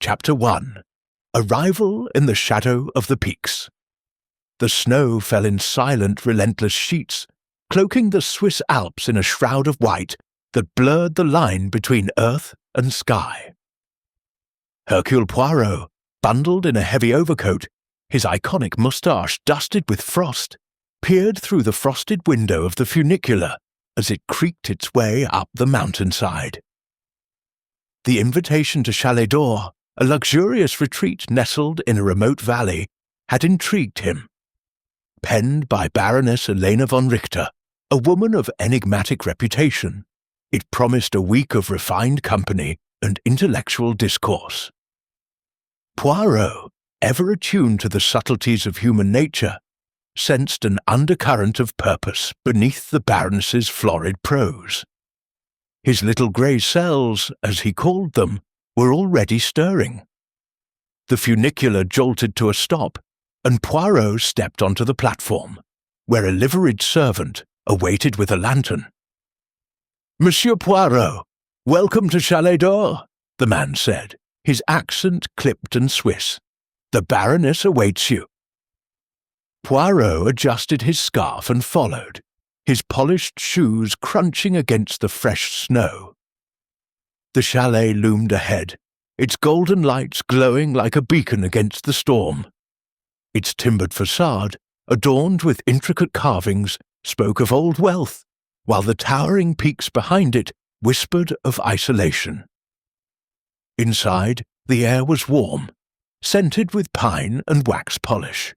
Chapter 1. Arrival in the Shadow of the Peaks. The snow fell in silent, relentless sheets, cloaking the Swiss Alps in a shroud of white that blurred the line between earth and sky. Hercule Poirot, bundled in a heavy overcoat, his iconic moustache dusted with frost, peered through the frosted window of the funicular as it creaked its way up the mountainside. The invitation to Chaledor, a luxurious retreat nestled in a remote valley, had intrigued him. Penned by Baroness Helena von Richter, a woman of enigmatic reputation, it promised a week of refined company and intellectual discourse. Poirot, ever attuned to the subtleties of human nature, sensed an undercurrent of purpose beneath the Baroness's florid prose. His little grey cells, as he called them, were already stirring. The funicular jolted to a stop, and Poirot stepped onto the platform, where a liveried servant awaited with a lantern. "Monsieur Poirot, welcome to Chaledor," the man said, his accent clipped and Swiss. "The Baroness awaits you." Poirot adjusted his scarf and followed, his polished shoes crunching against the fresh snow. The chalet loomed ahead, its golden lights glowing like a beacon against the storm. Its timbered facade, adorned with intricate carvings, spoke of old wealth, while the towering peaks behind it whispered of isolation. Inside, the air was warm, scented with pine and wax polish.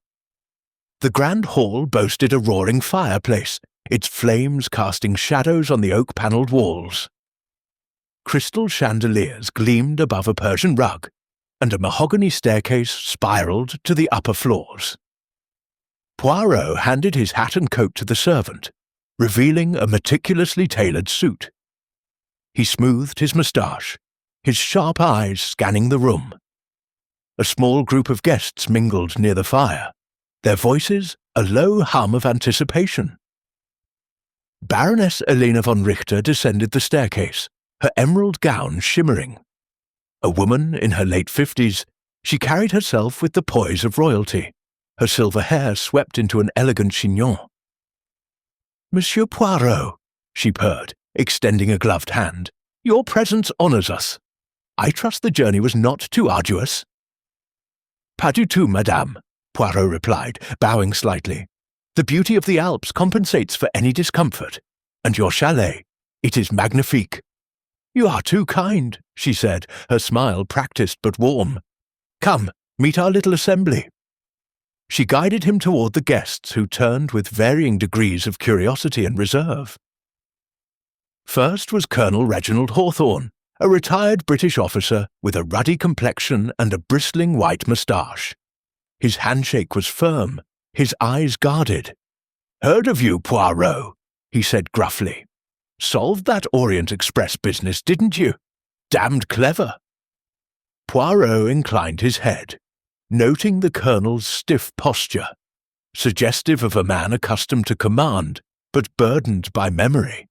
The grand hall boasted a roaring fireplace, its flames casting shadows on the oak-panelled walls. Crystal chandeliers gleamed above a Persian rug, and a mahogany staircase spiraled to the upper floors. Poirot handed his hat and coat to the servant, revealing a meticulously tailored suit. He smoothed his moustache, his sharp eyes scanning the room. A small group of guests mingled near the fire, their voices a low hum of anticipation. Baroness Helena von Richter descended the staircase, her emerald gown shimmering. A woman in her late 50s, she carried herself with the poise of royalty, her silver hair swept into an elegant chignon. "Monsieur Poirot," she purred, extending a gloved hand, "your presence honours us. I trust the journey was not too arduous." "Pas du tout, madame," Poirot replied, bowing slightly. "The beauty of the Alps compensates for any discomfort, and your chalet, it is magnifique." "You are too kind," she said, her smile practised but warm. "Come, meet our little assembly." She guided him toward the guests, who turned with varying degrees of curiosity and reserve. First was Colonel Reginald Hawthorne, a retired British officer with a ruddy complexion and a bristling white moustache. His handshake was firm, his eyes guarded. "Heard of you, Poirot," he said gruffly. "Solved that Orient Express business, didn't you? Damned clever." Poirot inclined his head, noting the colonel's stiff posture, suggestive of a man accustomed to command, but burdened by memory.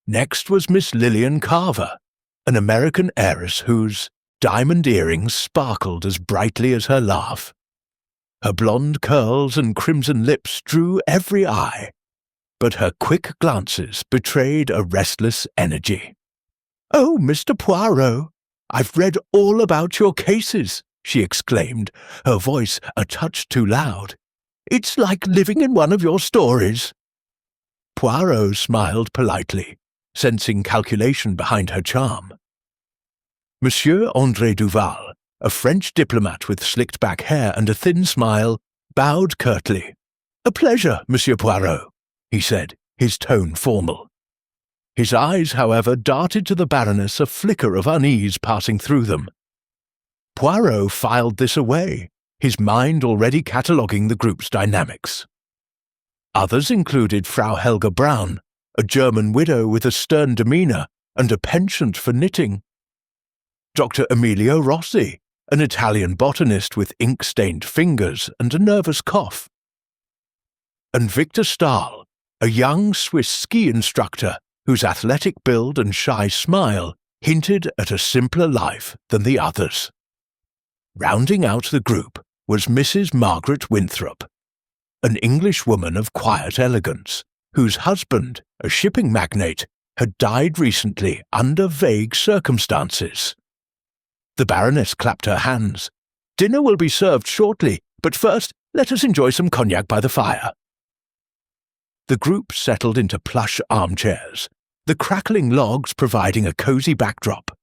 Next was Miss Lillian Carver, an American heiress whose diamond earrings sparkled as brightly as her laugh. Her blonde curls and crimson lips drew every eye, but her quick glances betrayed a restless energy. "Oh, Mr. Poirot, I've read all about your cases," she exclaimed, her voice a touch too loud. "It's like living in one of your stories." Poirot smiled politely, sensing calculation behind her charm. Monsieur André Duval, a French diplomat with slicked-back hair and a thin smile, bowed curtly. "A pleasure, Monsieur Poirot," he said, his tone formal. His eyes, however, darted to the Baroness, a flicker of unease passing through them. Poirot filed this away, his mind already cataloguing the group's dynamics. Others included Frau Helga Braun, a German widow with a stern demeanour and a penchant for knitting; Dr. Emilio Rossi, an Italian botanist with ink-stained fingers and a nervous cough; and Victor Stahl, a young Swiss ski instructor whose athletic build and shy smile hinted at a simpler life than the others. Rounding out the group was Mrs. Margaret Winthrop, an English woman of quiet elegance, whose husband, a shipping magnate, had died recently under vague circumstances. The Baroness clapped her hands. "Dinner will be served shortly, but first let us enjoy some cognac by the fire." The group settled into plush armchairs, the crackling logs providing a cosy backdrop.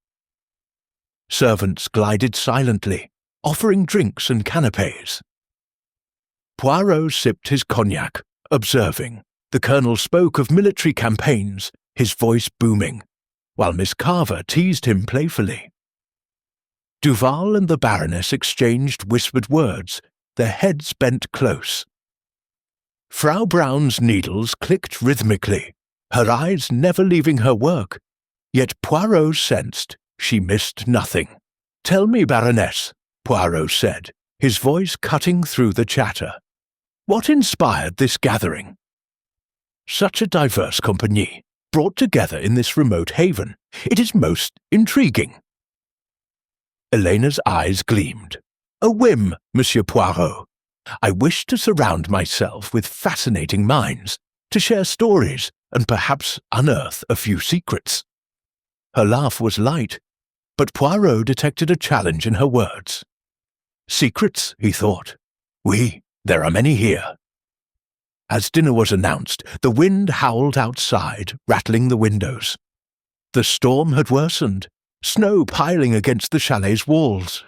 Servants glided silently, offering drinks and canapés. Poirot sipped his cognac, observing. The Colonel spoke of military campaigns, his voice booming, while Miss Carver teased him playfully. Duval and the Baroness exchanged whispered words, their heads bent close. Frau Brown's needles clicked rhythmically, her eyes never leaving her work, yet Poirot sensed she missed nothing. "Tell me, Baroness," Poirot said, his voice cutting through the chatter. "What inspired this gathering? Such a diverse compagnie, brought together in this remote haven. It is most intriguing." Elena's eyes gleamed. "A whim, Monsieur Poirot. I wish to surround myself with fascinating minds, to share stories and perhaps unearth a few secrets." Her laugh was light, but Poirot detected a challenge in her words. "Secrets," he thought. "Oui, there are many here." As dinner was announced, the wind howled outside, rattling the windows. The storm had worsened, snow piling against the chalet's walls.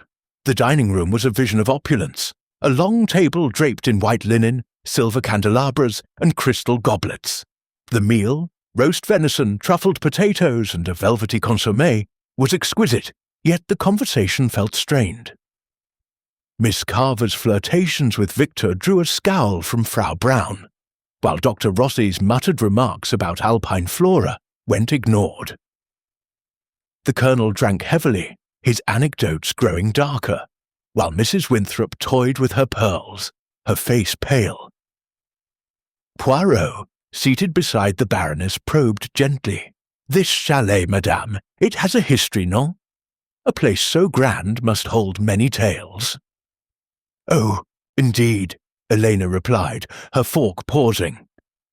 The dining room was a vision of opulence, a long table draped in white linen, silver candelabras, and crystal goblets. The meal, roast venison, truffled potatoes, and a velvety consommé, was exquisite, yet the conversation felt strained. Miss Carver's flirtations with Victor drew a scowl from Frau Brown, while Dr. Rossi's muttered remarks about alpine flora went ignored. The Colonel drank heavily, his anecdotes growing darker, while Mrs. Winthrop toyed with her pearls, her face pale. Poirot, seated beside the Baroness, probed gently. "This chalet, madame, it has a history, non? A place so grand must hold many tales." "Oh, indeed," Elena replied, her fork pausing.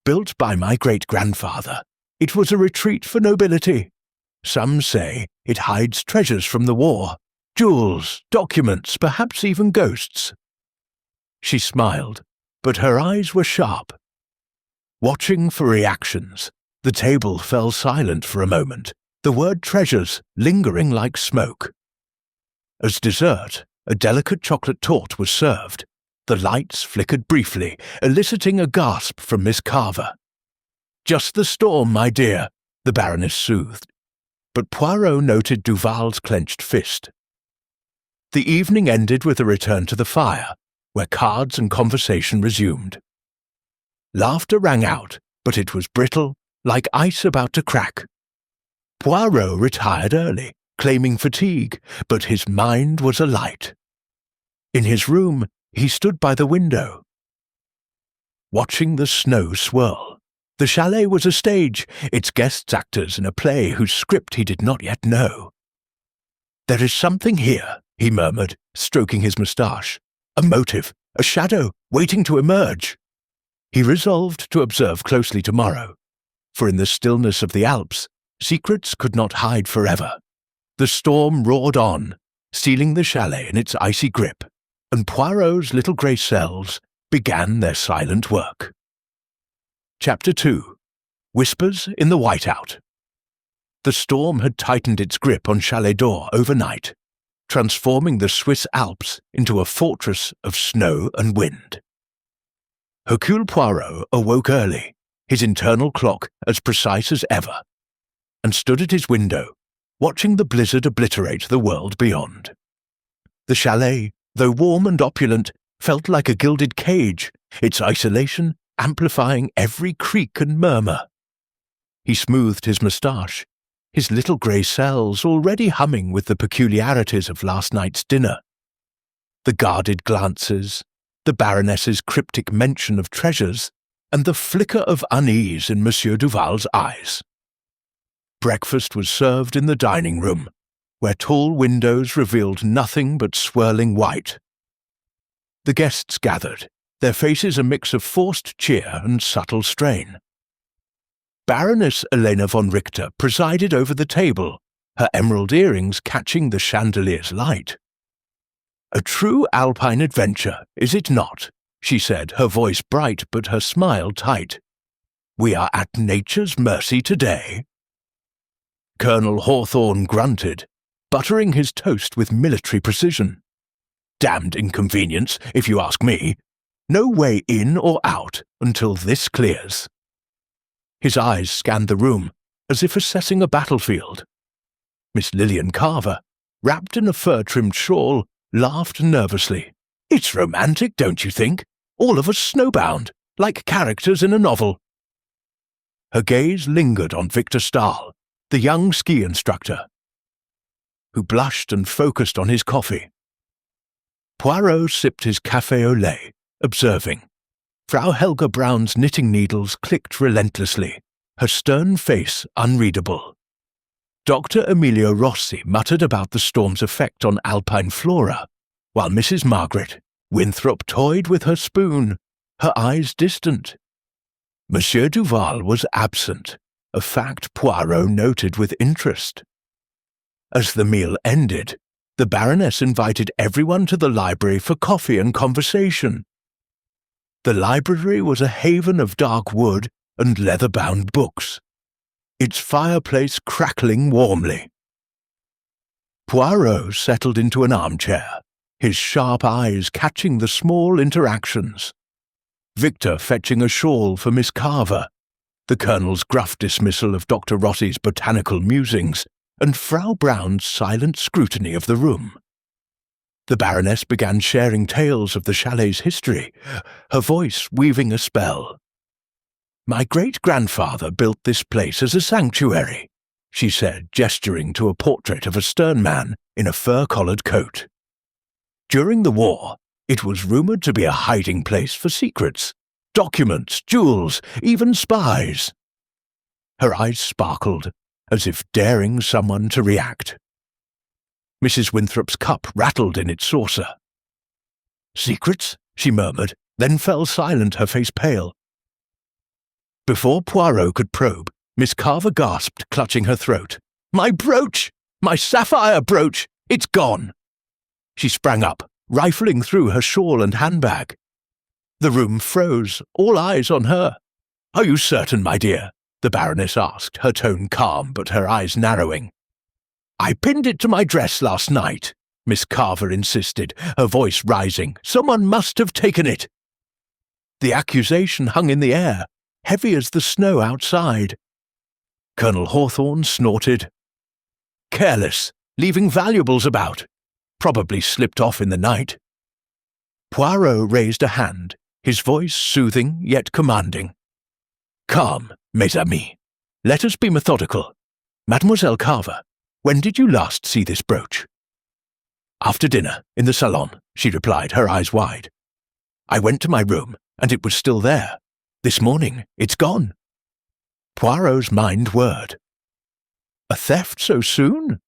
"Built by my great-grandfather, it was a retreat for nobility. Some say it hides treasures from the war, jewels, documents, perhaps even ghosts." She smiled, but her eyes were sharp. Watching for reactions, the table fell silent for a moment, the word treasures lingering like smoke. As dessert, a delicate chocolate torte was served. The lights flickered briefly, eliciting a gasp from Miss Carver. "Just the storm, my dear," the Baroness soothed. But Poirot noted Duval's clenched fist. The evening ended with a return to the fire, where cards and conversation resumed. Laughter rang out, but it was brittle, like ice about to crack. Poirot retired early, claiming fatigue, but his mind was alight. In his room, he stood by the window, watching the snow swirl. The chalet was a stage, its guests actors in a play whose script he did not yet know. "There is something here," he murmured, stroking his moustache. "A motive, a shadow, waiting to emerge." He resolved to observe closely tomorrow, for in the stillness of the Alps, secrets could not hide forever. The storm roared on, sealing the chalet in its icy grip, and Poirot's little grey cells began their silent work. Chapter 2. Whispers in the Whiteout. The storm had tightened its grip on Chaledor overnight, transforming the Swiss Alps into a fortress of snow and wind. Hercule Poirot awoke early, his internal clock as precise as ever, and stood at his window, watching the blizzard obliterate the world beyond. The chalet, though warm and opulent, felt like a gilded cage, its isolation amplifying every creak and murmur. He smoothed his moustache, his little grey cells already humming with the peculiarities of last night's dinner. The guarded glances, the Baroness's cryptic mention of treasures, and the flicker of unease in Monsieur Duval's eyes. Breakfast was served in the dining room, where tall windows revealed nothing but swirling white. The guests gathered, their faces a mix of forced cheer and subtle strain. Baroness Elena von Richter presided over the table, her emerald earrings catching the chandelier's light. "A true Alpine adventure, is it not?" she said, her voice bright but her smile tight. "We are at nature's mercy today." Colonel Hawthorne grunted, buttering his toast with military precision. "Damned inconvenience, if you ask me. No way in or out until this clears." His eyes scanned the room, as if assessing a battlefield. Miss Lillian Carver, wrapped in a fur-trimmed shawl, laughed nervously. "It's romantic, don't you think? All of us snowbound, like characters in a novel." Her gaze lingered on Victor Stahl, the young ski instructor, who blushed and focused on his coffee. Poirot sipped his café au lait, observing. Frau Helga Braun's knitting needles clicked relentlessly, her stern face unreadable. Dr. Emilio Rossi muttered about the storm's effect on alpine flora, while Mrs. Margaret Winthrop toyed with her spoon, her eyes distant. Monsieur Duval was absent, a fact Poirot noted with interest. As the meal ended, the Baroness invited everyone to the library for coffee and conversation. The library was a haven of dark wood and leather-bound books, its fireplace crackling warmly. Poirot settled into an armchair, his sharp eyes catching the small interactions. Victor fetching a shawl for Miss Carver, the Colonel's gruff dismissal of Dr. Rossi's botanical musings, and Frau Braun's silent scrutiny of the room. The Baroness began sharing tales of the chalet's history, her voice weaving a spell. "My great-grandfather built this place as a sanctuary," she said, gesturing to a portrait of a stern man in a fur-collared coat. "During the war, it was rumored to be a hiding place for secrets, documents, jewels, even spies." Her eyes sparkled, as if daring someone to react. Mrs. Winthrop's cup rattled in its saucer. "Secrets?" she murmured, then fell silent, her face pale. Before Poirot could probe, Miss Carver gasped, clutching her throat. "My brooch! My sapphire brooch! It's gone!" She sprang up, rifling through her shawl and handbag. The room froze, all eyes on her. "Are you certain, my dear?" the Baroness asked, her tone calm but her eyes narrowing. "I pinned it to my dress last night," Miss Carver insisted, her voice rising. "Someone must have taken it." The accusation hung in the air, heavy as the snow outside. Colonel Hawthorne snorted. "Careless, leaving valuables about. Probably slipped off in the night." Poirot raised a hand, his voice soothing yet commanding. "Calm, mes amis. Let us be methodical. Mademoiselle Carver, when did you last see this brooch?" "After dinner, in the salon," she replied, her eyes wide. "I went to my room, and it was still there. This morning, it's gone." Poirot's mind whirred. A theft so soon?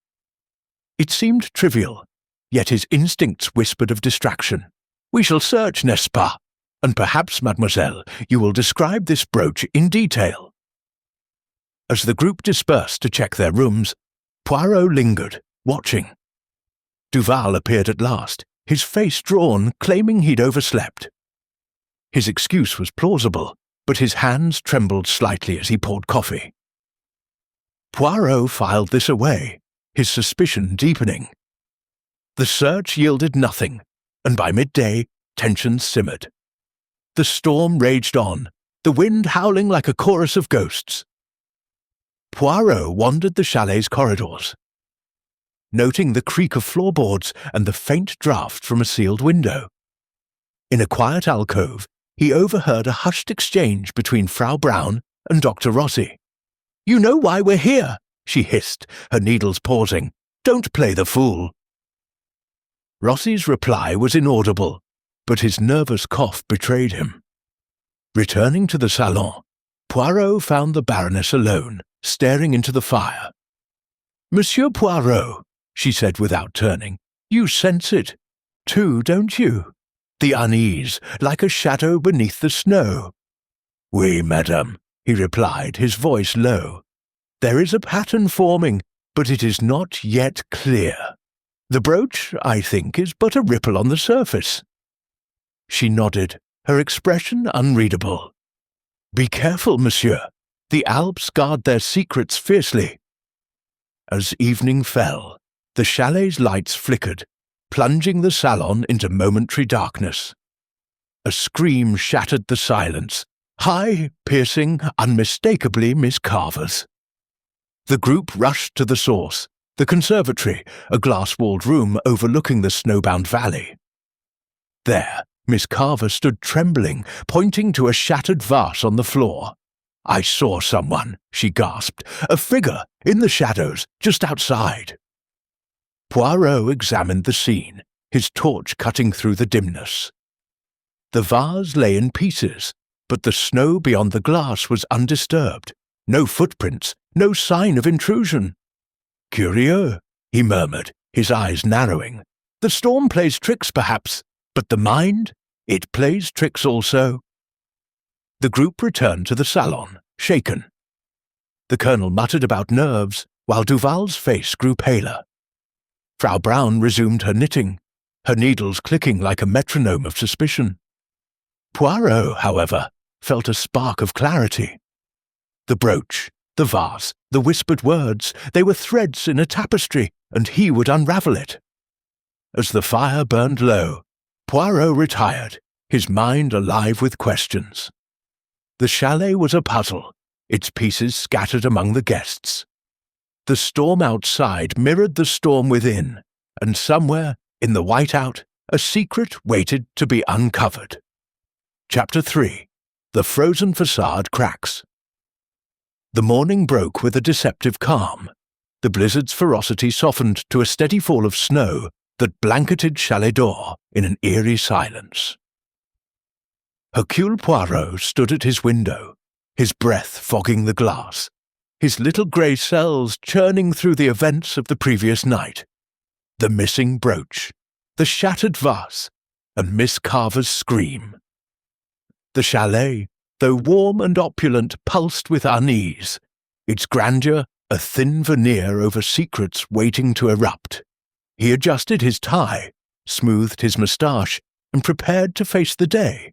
It seemed trivial, yet his instincts whispered of distraction. "We shall search, n'est-ce pas? And perhaps, mademoiselle, you will describe this brooch in detail." As the group dispersed to check their rooms, Poirot lingered, watching. Duval appeared at last, his face drawn, claiming he'd overslept. His excuse was plausible, but his hands trembled slightly as he poured coffee. Poirot filed this away, his suspicion deepening. The search yielded nothing, and by midday, tensions simmered. The storm raged on, the wind howling like a chorus of ghosts. Poirot wandered the chalet's corridors, noting the creak of floorboards and the faint draught from a sealed window. In a quiet alcove, he overheard a hushed exchange between Frau Braun and Dr. Rossi. "You know why we're here," she hissed, her needles pausing. "Don't play the fool." Rossi's reply was inaudible, but his nervous cough betrayed him. Returning to the salon, Poirot found the Baroness alone, staring into the fire. "Monsieur Poirot," she said without turning, "you sense it, too, don't you? The unease, like a shadow beneath the snow." "Oui, madame," he replied, his voice low. "There is a pattern forming, but it is not yet clear. The brooch, I think, is but a ripple on the surface." She nodded, her expression unreadable. "Be careful, monsieur. The Alps guard their secrets fiercely." As evening fell, the chalet's lights flickered, plunging the salon into momentary darkness. A scream shattered the silence, high, piercing, unmistakably Miss Carver's. The group rushed to the source, the conservatory, a glass-walled room overlooking the snowbound valley. There, Miss Carver stood trembling, pointing to a shattered vase on the floor. "I saw someone," she gasped, "a figure, in the shadows, just outside." Poirot examined the scene, his torch cutting through the dimness. The vase lay in pieces, but the snow beyond the glass was undisturbed. No footprints, no sign of intrusion. "Curieux," he murmured, his eyes narrowing. "The storm plays tricks, perhaps, but the mind, it plays tricks also." The group returned to the salon, shaken. The colonel muttered about nerves, while Duval's face grew paler. Frau Braun resumed her knitting, her needles clicking like a metronome of suspicion. Poirot, however, felt a spark of clarity. The brooch, the vase, the whispered words, they were threads in a tapestry, and he would unravel it. As the fire burned low, Poirot retired, his mind alive with questions. The chalet was a puzzle, its pieces scattered among the guests. The storm outside mirrored the storm within, and somewhere, in the whiteout, a secret waited to be uncovered. Chapter 3. The Frozen Facade Cracks. The morning broke with a deceptive calm. The blizzard's ferocity softened to a steady fall of snow that blanketed Chaledor in an eerie silence. Hercule Poirot stood at his window, his breath fogging the glass, his little grey cells churning through the events of the previous night. The missing brooch, the shattered vase, and Miss Carver's scream. The chalet, though warm and opulent, pulsed with unease, its grandeur a thin veneer over secrets waiting to erupt. He adjusted his tie, smoothed his moustache, and prepared to face the day,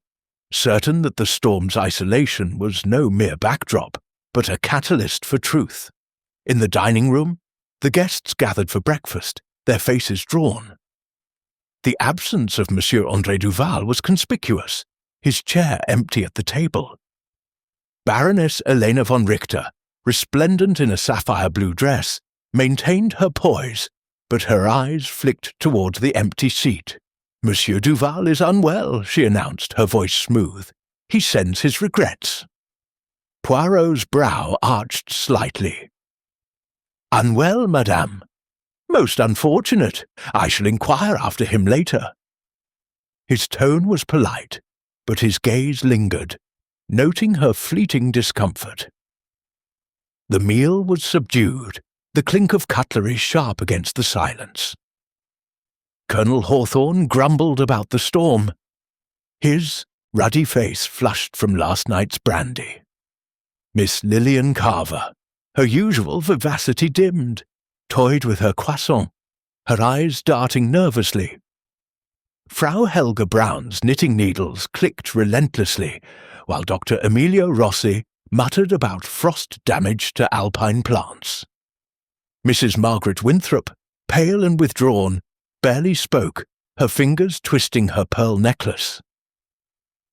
certain that the storm's isolation was no mere backdrop, but a catalyst for truth. In the dining room, the guests gathered for breakfast, their faces drawn. The absence of Monsieur André Duval was conspicuous, his chair empty at the table. Baroness Elena von Richter, resplendent in a sapphire-blue dress, maintained her poise, but her eyes flicked towards the empty seat. "Monsieur Duval is unwell," she announced, her voice smooth. "He sends his regrets." Poirot's brow arched slightly. "Unwell, madame? Most unfortunate. I shall inquire after him later." His tone was polite, but his gaze lingered, noting her fleeting discomfort. The meal was subdued, the clink of cutlery sharp against the silence. Colonel Hawthorne grumbled about the storm. His ruddy face flushed from last night's brandy. Miss Lillian Carver, her usual vivacity dimmed, toyed with her croissant, her eyes darting nervously. Frau Helga Braun's knitting needles clicked relentlessly, while Dr. Emilio Rossi muttered about frost damage to alpine plants. Mrs. Margaret Winthrop, pale and withdrawn, barely spoke, her fingers twisting her pearl necklace.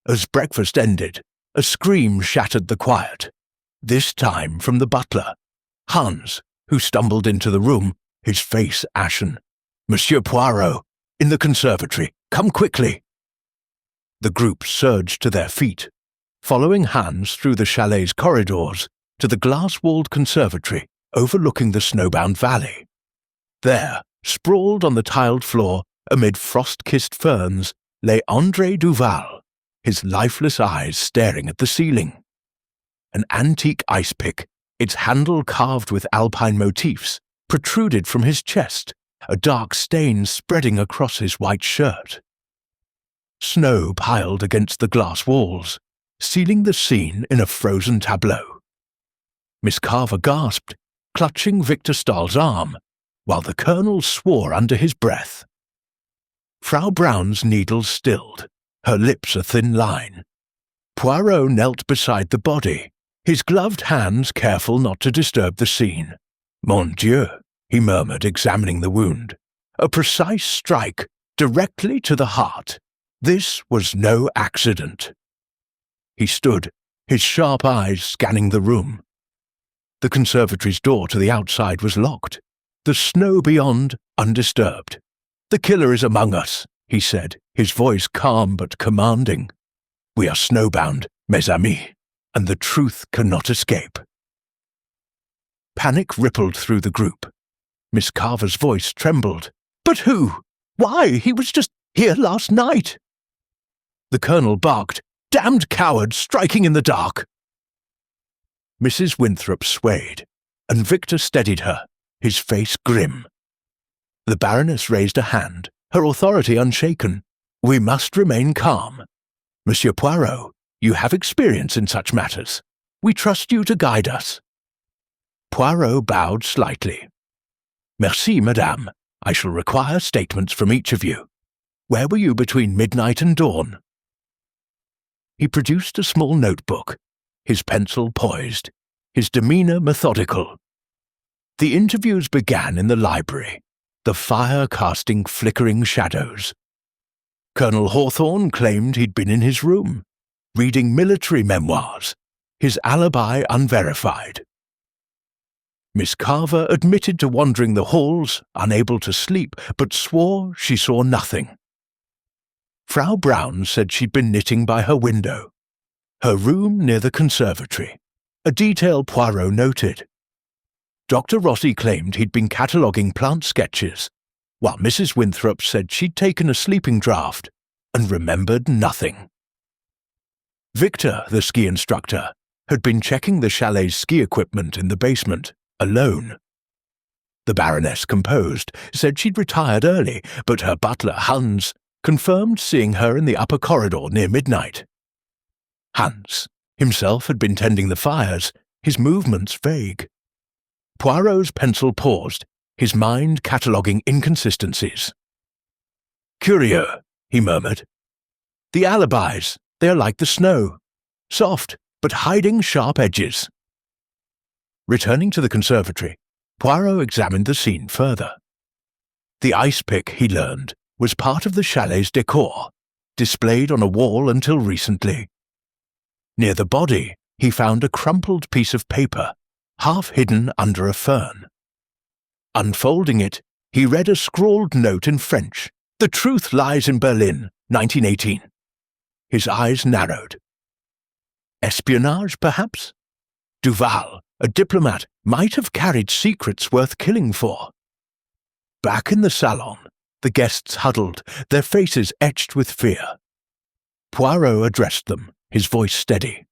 As breakfast ended, a scream shattered the quiet, this time from the butler, Hans, who stumbled into the room, his face ashen. "Monsieur Poirot, in the conservatory, come quickly!" The group surged to their feet, following Hans through the chalet's corridors to the glass-walled conservatory overlooking the snowbound valley. There, sprawled on the tiled floor amid frost-kissed ferns, lay André Duval, his lifeless eyes staring at the ceiling. An antique ice pick, its handle carved with Alpine motifs, protruded from his chest, a dark stain spreading across his white shirt. Snow piled against the glass walls, sealing the scene in a frozen tableau. Miss Carver gasped, clutching Victor Stahl's arm, while the Colonel swore under his breath. Frau Braun's needles stilled, her lips a thin line. Poirot knelt beside the body, his gloved hands careful not to disturb the scene. Mon Dieu, he murmured, examining the wound. A precise strike, directly to the heart. This was no accident. He stood, his sharp eyes scanning the room. The conservatory's door to the outside was locked, the snow beyond undisturbed. "The killer is among us," he said, his voice calm but commanding. "We are snowbound, mes amis, and the truth cannot escape." Panic rippled through the group. Miss Carver's voice trembled. "But who? Why, he was just here last night!" The Colonel barked, "Damned coward, striking in the dark!" Mrs. Winthrop swayed, and Victor steadied her, his face grim. The Baroness raised a hand, her authority unshaken. "We must remain calm. Monsieur Poirot, you have experience in such matters. We trust you to guide us." Poirot bowed slightly. "Merci, madame. I shall require statements from each of you. Where were you between midnight and dawn?" He produced a small notebook, his pencil poised, his demeanour methodical. The interviews began in the library, the fire casting flickering shadows. Colonel Hawthorne claimed he'd been in his room, reading military memoirs, his alibi unverified. Miss Carver admitted to wandering the halls, unable to sleep, but swore she saw nothing. Frau Braun said she'd been knitting by her window, her room near the conservatory, a detail Poirot noted. Dr. Rossi claimed he'd been cataloguing plant sketches, while Mrs. Winthrop said she'd taken a sleeping draught and remembered nothing. Victor, the ski instructor, had been checking the chalet's ski equipment in the basement, alone. The Baroness composed, said she'd retired early, but her butler, Hans, confirmed seeing her in the upper corridor near midnight. Hans himself had been tending the fires, his movements vague. Poirot's pencil paused, his mind cataloguing inconsistencies. "Curieux," he murmured. "The alibis, they are like the snow, soft but hiding sharp edges." Returning to the conservatory, Poirot examined the scene further. The ice pick, he learned, was part of the chalet's decor, displayed on a wall until recently. Near the body, he found a crumpled piece of paper, half hidden under a fern. Unfolding it, he read a scrawled note in French. "The truth lies in Berlin, 1918. His eyes narrowed. Espionage, perhaps? Duval, a diplomat, might have carried secrets worth killing for. Back in the salon, the guests huddled, their faces etched with fear. Poirot addressed them, his voice steady.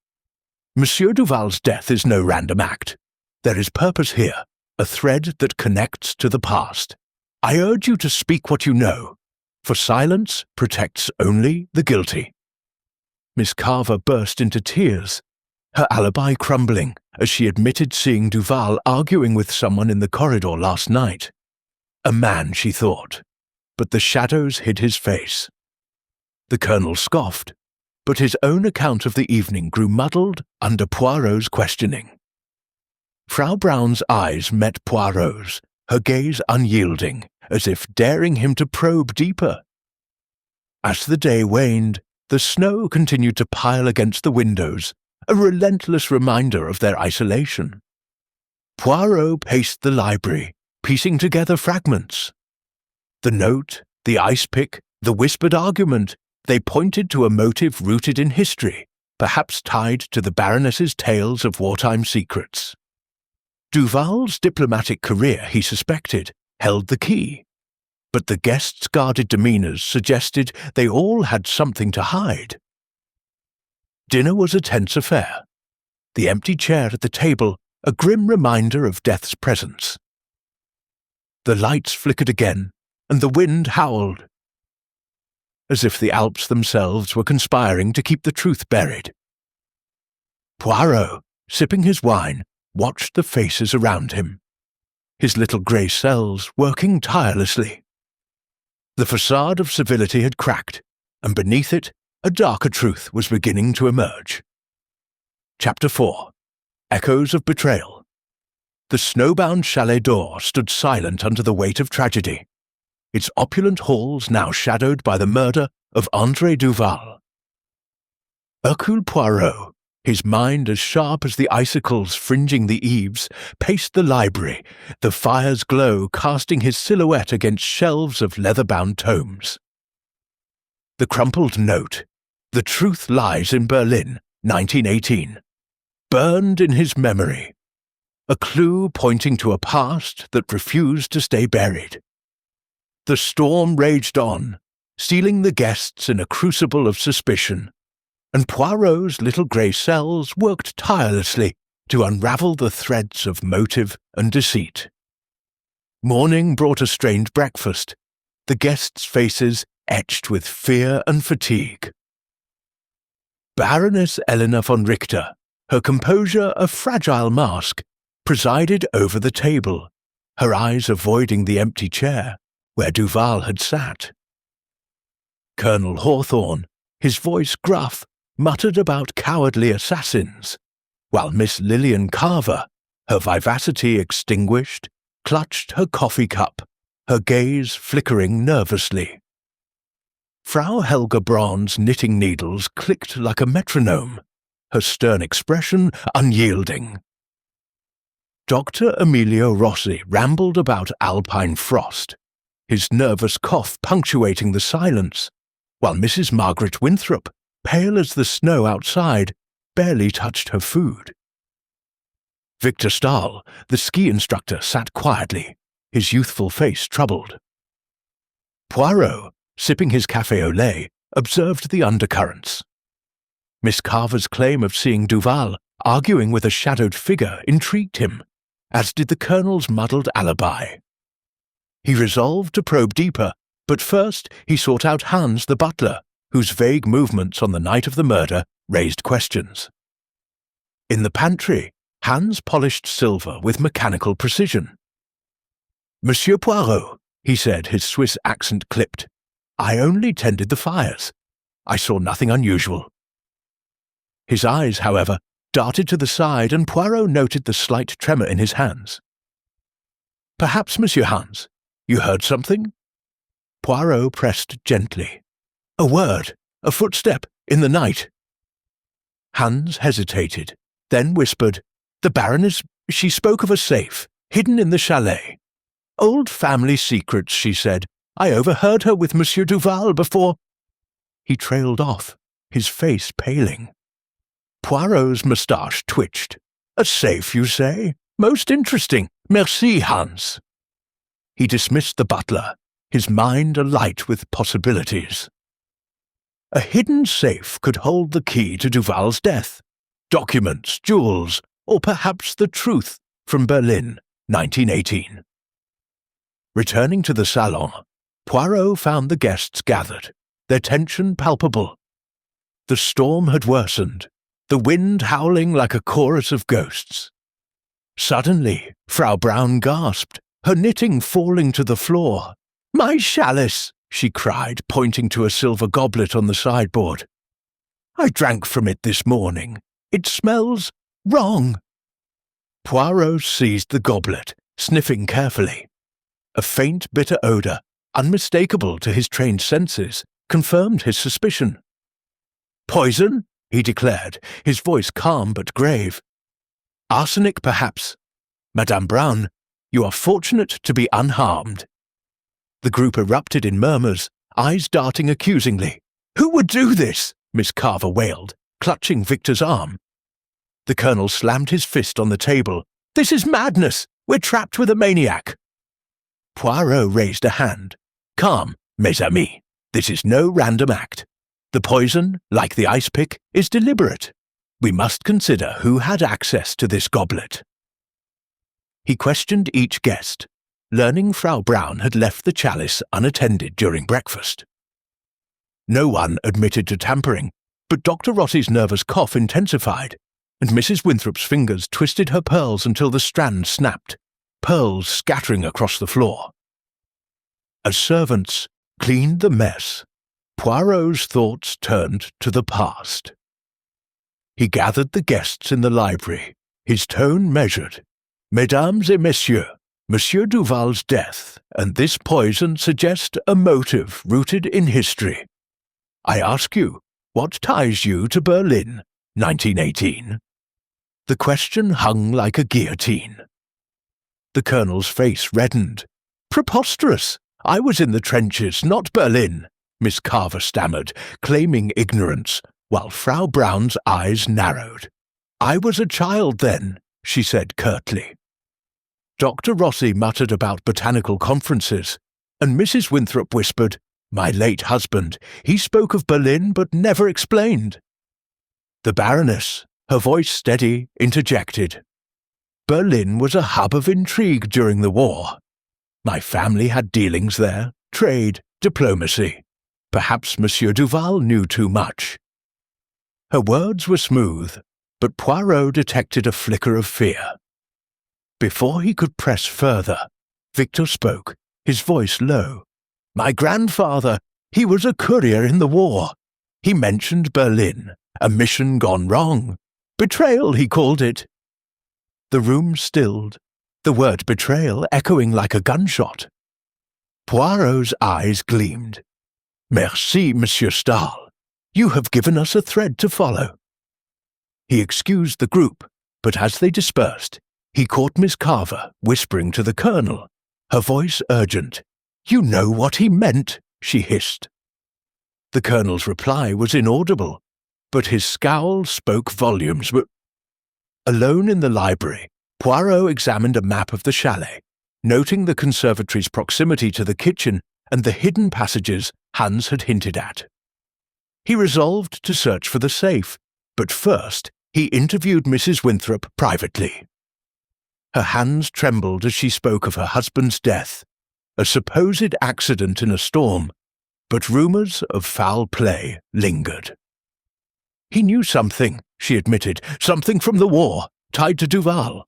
"Monsieur Duval's death is no random act. There is purpose here, a thread that connects to the past. I urge you to speak what you know, for silence protects only the guilty." Miss Carver burst into tears, her alibi crumbling as she admitted seeing Duval arguing with someone in the corridor last night. A man, she thought, but the shadows hid his face. The Colonel scoffed, but his own account of the evening grew muddled under Poirot's questioning. Frau Braun's eyes met Poirot's, her gaze unyielding, as if daring him to probe deeper. As the day waned, the snow continued to pile against the windows, a relentless reminder of their isolation. Poirot paced the library, piecing together fragments. The note, the ice pick, the whispered argument, they pointed to a motive rooted in history, perhaps tied to the Baroness's tales of wartime secrets. Duval's diplomatic career, he suspected, held the key, but the guests' guarded demeanours suggested they all had something to hide. Dinner was a tense affair. The empty chair at the table, a grim reminder of death's presence. The lights flickered again, and the wind howled, as if the Alps themselves were conspiring to keep the truth buried. Poirot, sipping his wine, watched the faces around him, his little grey cells working tirelessly. The facade of civility had cracked, and beneath it, a darker truth was beginning to emerge. Chapter 4. Echoes of Betrayal. The snowbound Chaledor stood silent under the weight of tragedy, its opulent halls now shadowed by the murder of André Duval. Hercule Poirot, his mind as sharp as the icicles fringing the eaves, paced the library, the fire's glow casting his silhouette against shelves of leather-bound tomes. The crumpled note, "The Truth Lies in Berlin, 1918, burned in his memory, a clue pointing to a past that refused to stay buried. The storm raged on, sealing the guests in a crucible of suspicion, and Poirot's little grey cells worked tirelessly to unravel the threads of motive and deceit. Morning brought a strange breakfast, the guests' faces etched with fear and fatigue. Baroness Eleanor von Richter, her composure a fragile mask, presided over the table, her eyes avoiding the empty chair where Duval had sat. Colonel Hawthorne, his voice gruff, muttered about cowardly assassins, while Miss Lillian Carver, her vivacity extinguished, clutched her coffee cup, her gaze flickering nervously. Frau Helga Braun's knitting needles clicked like a metronome, her stern expression unyielding. Dr. Emilio Rossi rambled about Alpine frost, his nervous cough punctuating the silence, while Mrs. Margaret Winthrop, pale as the snow outside, barely touched her food. Victor Stahl, the ski instructor, sat quietly, his youthful face troubled. Poirot, sipping his café au lait, observed the undercurrents. Miss Carver's claim of seeing Duval arguing with a shadowed figure intrigued him, as did the Colonel's muddled alibi. He resolved to probe deeper, but first he sought out Hans the butler, whose vague movements on the night of the murder raised questions. In the pantry, Hans polished silver with mechanical precision. "Monsieur Poirot," he said, his Swiss accent clipped, "I only tended the fires. I saw nothing unusual." His eyes, however, darted to the side, and Poirot noted the slight tremor in his hands. "Perhaps, Monsieur Hans, you heard something?" Poirot pressed gently. "A word, a footstep, in the night." Hans hesitated, then whispered, "The Baroness, she spoke of a safe, hidden in the chalet. Old family secrets, she said. I overheard her with Monsieur Duval before—" He trailed off, his face paling. Poirot's moustache twitched. "A safe, you say? Most interesting. Merci, Hans." He dismissed the butler, his mind alight with possibilities. A hidden safe could hold the key to Duval's death, documents, jewels, or perhaps the truth from Berlin, 1918. Returning to the salon, Poirot found the guests gathered, their tension palpable. The storm had worsened, the wind howling like a chorus of ghosts. Suddenly, Frau Braun gasped, her knitting falling to the floor. "My chalice!" she cried, pointing to a silver goblet on the sideboard. "I drank from it this morning. It smells wrong." Poirot seized the goblet, sniffing carefully. A faint, bitter odour, unmistakable to his trained senses, confirmed his suspicion. "Poison?" he declared, his voice calm but grave. "Arsenic, perhaps. Madame Braun, you are fortunate to be unharmed." The group erupted in murmurs, eyes darting accusingly. "Who would do this?" Miss Carver wailed, clutching Victor's arm. The Colonel slammed his fist on the table. "This is madness! We're trapped with a maniac!" Poirot raised a hand. "Calm, mes amis. This is no random act. The poison, like the ice pick, is deliberate. We must consider who had access to this goblet. He questioned each guest, learning Frau Braun had left the chalice unattended during breakfast. No one admitted to tampering, but Dr. Rossi's nervous cough intensified, and Mrs. Winthrop's fingers twisted her pearls until the strands snapped, pearls scattering across the floor. As servants cleaned the mess, Poirot's thoughts turned to the past. He gathered the guests in the library, his tone measured. Mesdames et messieurs, Monsieur Duval's death and this poison suggest a motive rooted in history. I ask you, what ties you to Berlin, 1918? The question hung like a guillotine. The Colonel's face reddened. Preposterous! I was in the trenches, not Berlin, Miss Carver stammered, claiming ignorance, while Frau Braun's eyes narrowed. I was a child then, she said curtly. Dr. Rossi muttered about botanical conferences, and Mrs. Winthrop whispered, My late husband, he spoke of Berlin but never explained. The Baroness, her voice steady, interjected. Berlin was a hub of intrigue during the war. My family had dealings there, trade, diplomacy. Perhaps Monsieur Duval knew too much. Her words were smooth, but Poirot detected a flicker of fear. Before he could press further, Victor spoke, his voice low. My grandfather, he was a courier in the war. He mentioned Berlin, a mission gone wrong. Betrayal, he called it. The room stilled, the word betrayal echoing like a gunshot. Poirot's eyes gleamed. Merci, Monsieur Stahl. You have given us a thread to follow. He excused the group, but as they dispersed, he caught Miss Carver whispering to the Colonel, her voice urgent. You know what he meant, she hissed. The Colonel's reply was inaudible, but his scowl spoke volumes. Alone in the library, Poirot examined a map of the chalet, noting the conservatory's proximity to the kitchen and the hidden passages Hans had hinted at. He resolved to search for the safe, but first he interviewed Mrs. Winthrop privately. Her hands trembled as she spoke of her husband's death, a supposed accident in a storm, but rumours of foul play lingered. He knew something, she admitted, something from the war, tied to Duval.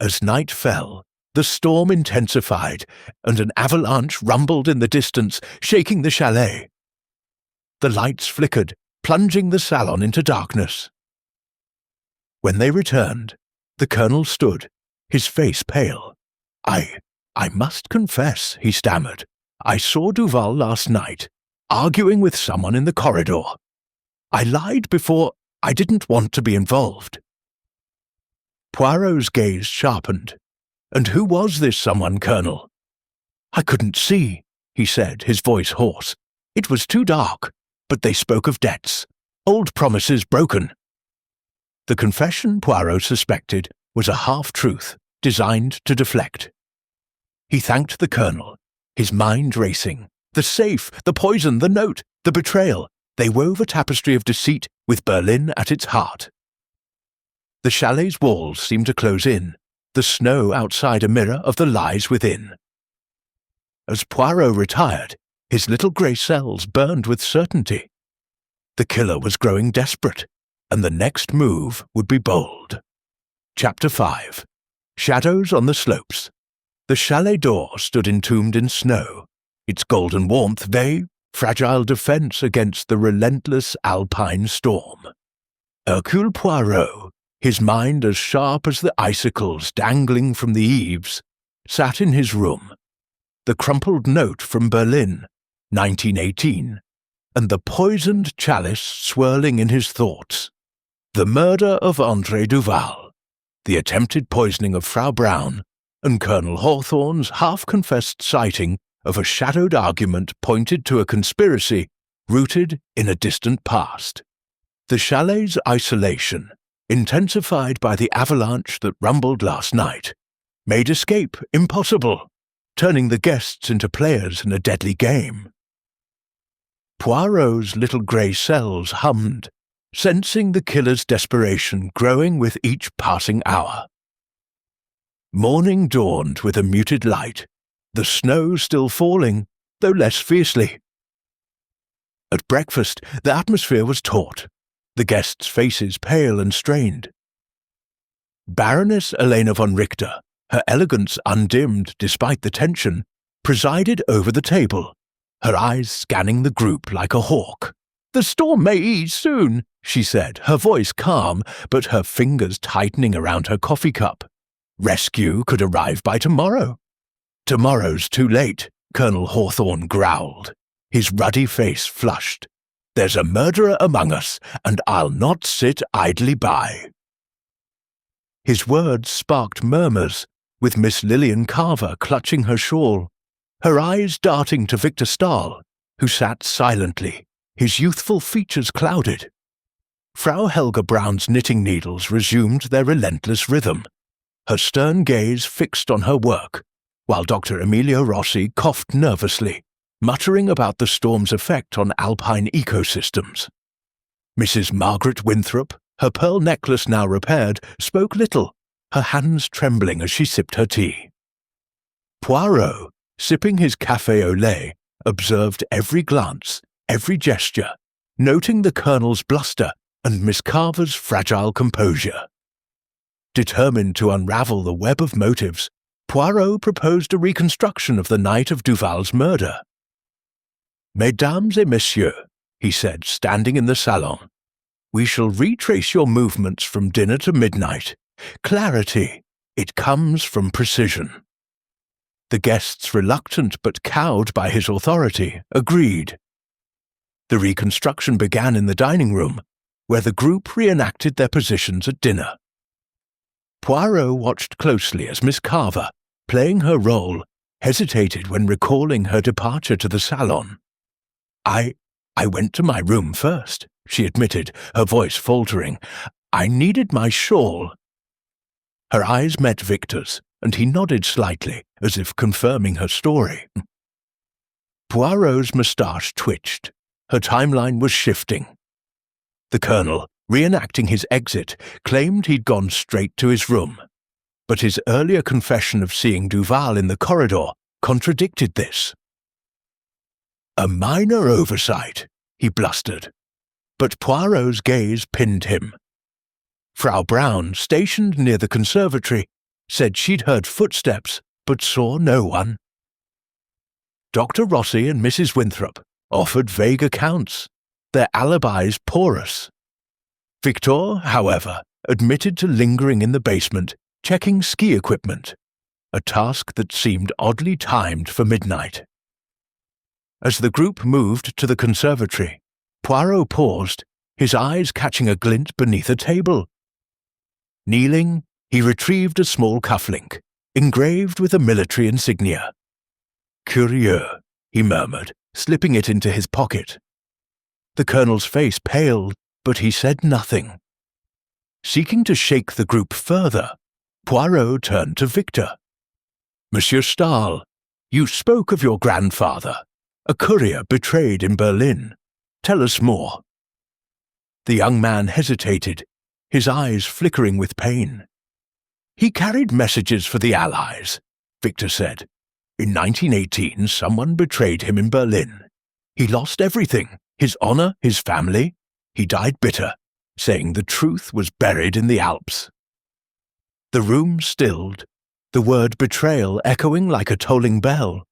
As night fell, the storm intensified, and an avalanche rumbled in the distance, shaking the chalet. The lights flickered, plunging the salon into darkness. When they returned, the Colonel stood, his face pale. I must confess, he stammered. I saw Duval last night, arguing with someone in the corridor. I lied before. I didn't want to be involved. Poirot's gaze sharpened. And who was this someone, Colonel? I couldn't see, he said, his voice hoarse. It was too dark, but they spoke of debts, old promises broken. The confession, Poirot suspected, was a half-truth, designed to deflect. He thanked the Colonel, his mind racing. The safe, the poison, the note, the betrayal. They wove a tapestry of deceit with Berlin at its heart. The chalet's walls seemed to close in, the snow outside a mirror of the lies within. As Poirot retired, his little grey cells burned with certainty. The killer was growing desperate, and the next move would be bold. Chapter 5. Shadows on the Slopes. The Chaledor stood entombed in snow, its golden warmth vague, fragile defence against the relentless Alpine storm. Hercule Poirot, his mind as sharp as the icicles dangling from the eaves, sat in his room. The crumpled note from Berlin, 1918, and the poisoned chalice swirling in his thoughts. The murder of André Duval, the attempted poisoning of Frau Braun, and Colonel Hawthorne's half-confessed citing of a shadowed argument pointed to a conspiracy rooted in a distant past. The chalet's isolation, intensified by the avalanche that rumbled last night, made escape impossible, turning the guests into players in a deadly game. Poirot's little grey cells hummed, sensing the killer's desperation growing with each passing hour. Morning dawned with a muted light, the snow still falling, though less fiercely. At breakfast, the atmosphere was taut, the guests' faces pale and strained. Baroness Elena von Richter, her elegance undimmed despite the tension, presided over the table, her eyes scanning the group like a hawk. "The storm may ease soon," she said, her voice calm, but her fingers tightening around her coffee cup. "Rescue could arrive by tomorrow." "Tomorrow's too late," Colonel Hawthorne growled, his ruddy face flushed. "There's a murderer among us, and I'll not sit idly by." His words sparked murmurs, with Miss Lillian Carver clutching her shawl, her eyes darting to Victor Stahl, who sat silently, his youthful features clouded. Frau Helga Braun's knitting needles resumed their relentless rhythm, her stern gaze fixed on her work, while Dr. Emilio Rossi coughed nervously, muttering about the storm's effect on alpine ecosystems. Mrs. Margaret Winthrop, her pearl necklace now repaired, spoke little, her hands trembling as she sipped her tea. Poirot, sipping his café au lait, observed every glance, every gesture, noting the Colonel's bluster and Miss Carver's fragile composure. Determined to unravel the web of motives, Poirot proposed a reconstruction of the night of Duval's murder. "Mesdames et messieurs," he said, standing in the salon, "we shall retrace your movements from dinner to midnight. Clarity, it comes from precision." The guests, reluctant but cowed by his authority, agreed. The reconstruction began in the dining room, where the group reenacted their positions at dinner. Poirot watched closely as Miss Carver, playing her role, hesitated when recalling her departure to the salon. I went to my room first," she admitted, her voice faltering. "I needed my shawl." Her eyes met Victor's, and he nodded slightly, as if confirming her story. Poirot's moustache twitched. Her timeline was shifting. The Colonel, reenacting his exit, claimed he'd gone straight to his room, but his earlier confession of seeing Duval in the corridor contradicted this. "A minor oversight," he blustered, but Poirot's gaze pinned him. Frau Braun, stationed near the conservatory, said she'd heard footsteps but saw no one. Dr. Rossi and Mrs. Winthrop offered vague accounts, their alibis porous. Victor, however, admitted to lingering in the basement, checking ski equipment, a task that seemed oddly timed for midnight. As the group moved to the conservatory, Poirot paused, his eyes catching a glint beneath a table. Kneeling, he retrieved a small cufflink, engraved with a military insignia. "Curieux," he murmured, slipping it into his pocket. The Colonel's face paled, but he said nothing. Seeking to shake the group further, Poirot turned to Victor. "Monsieur Stahl, you spoke of your grandfather, a courier betrayed in Berlin. Tell us more." The young man hesitated, his eyes flickering with pain. "He carried messages for the Allies," Victor said. "In 1918, someone betrayed him in Berlin. He lost everything, his honor, his family. He died bitter, saying the truth was buried in the Alps." The room stilled, the word betrayal echoing like a tolling bell.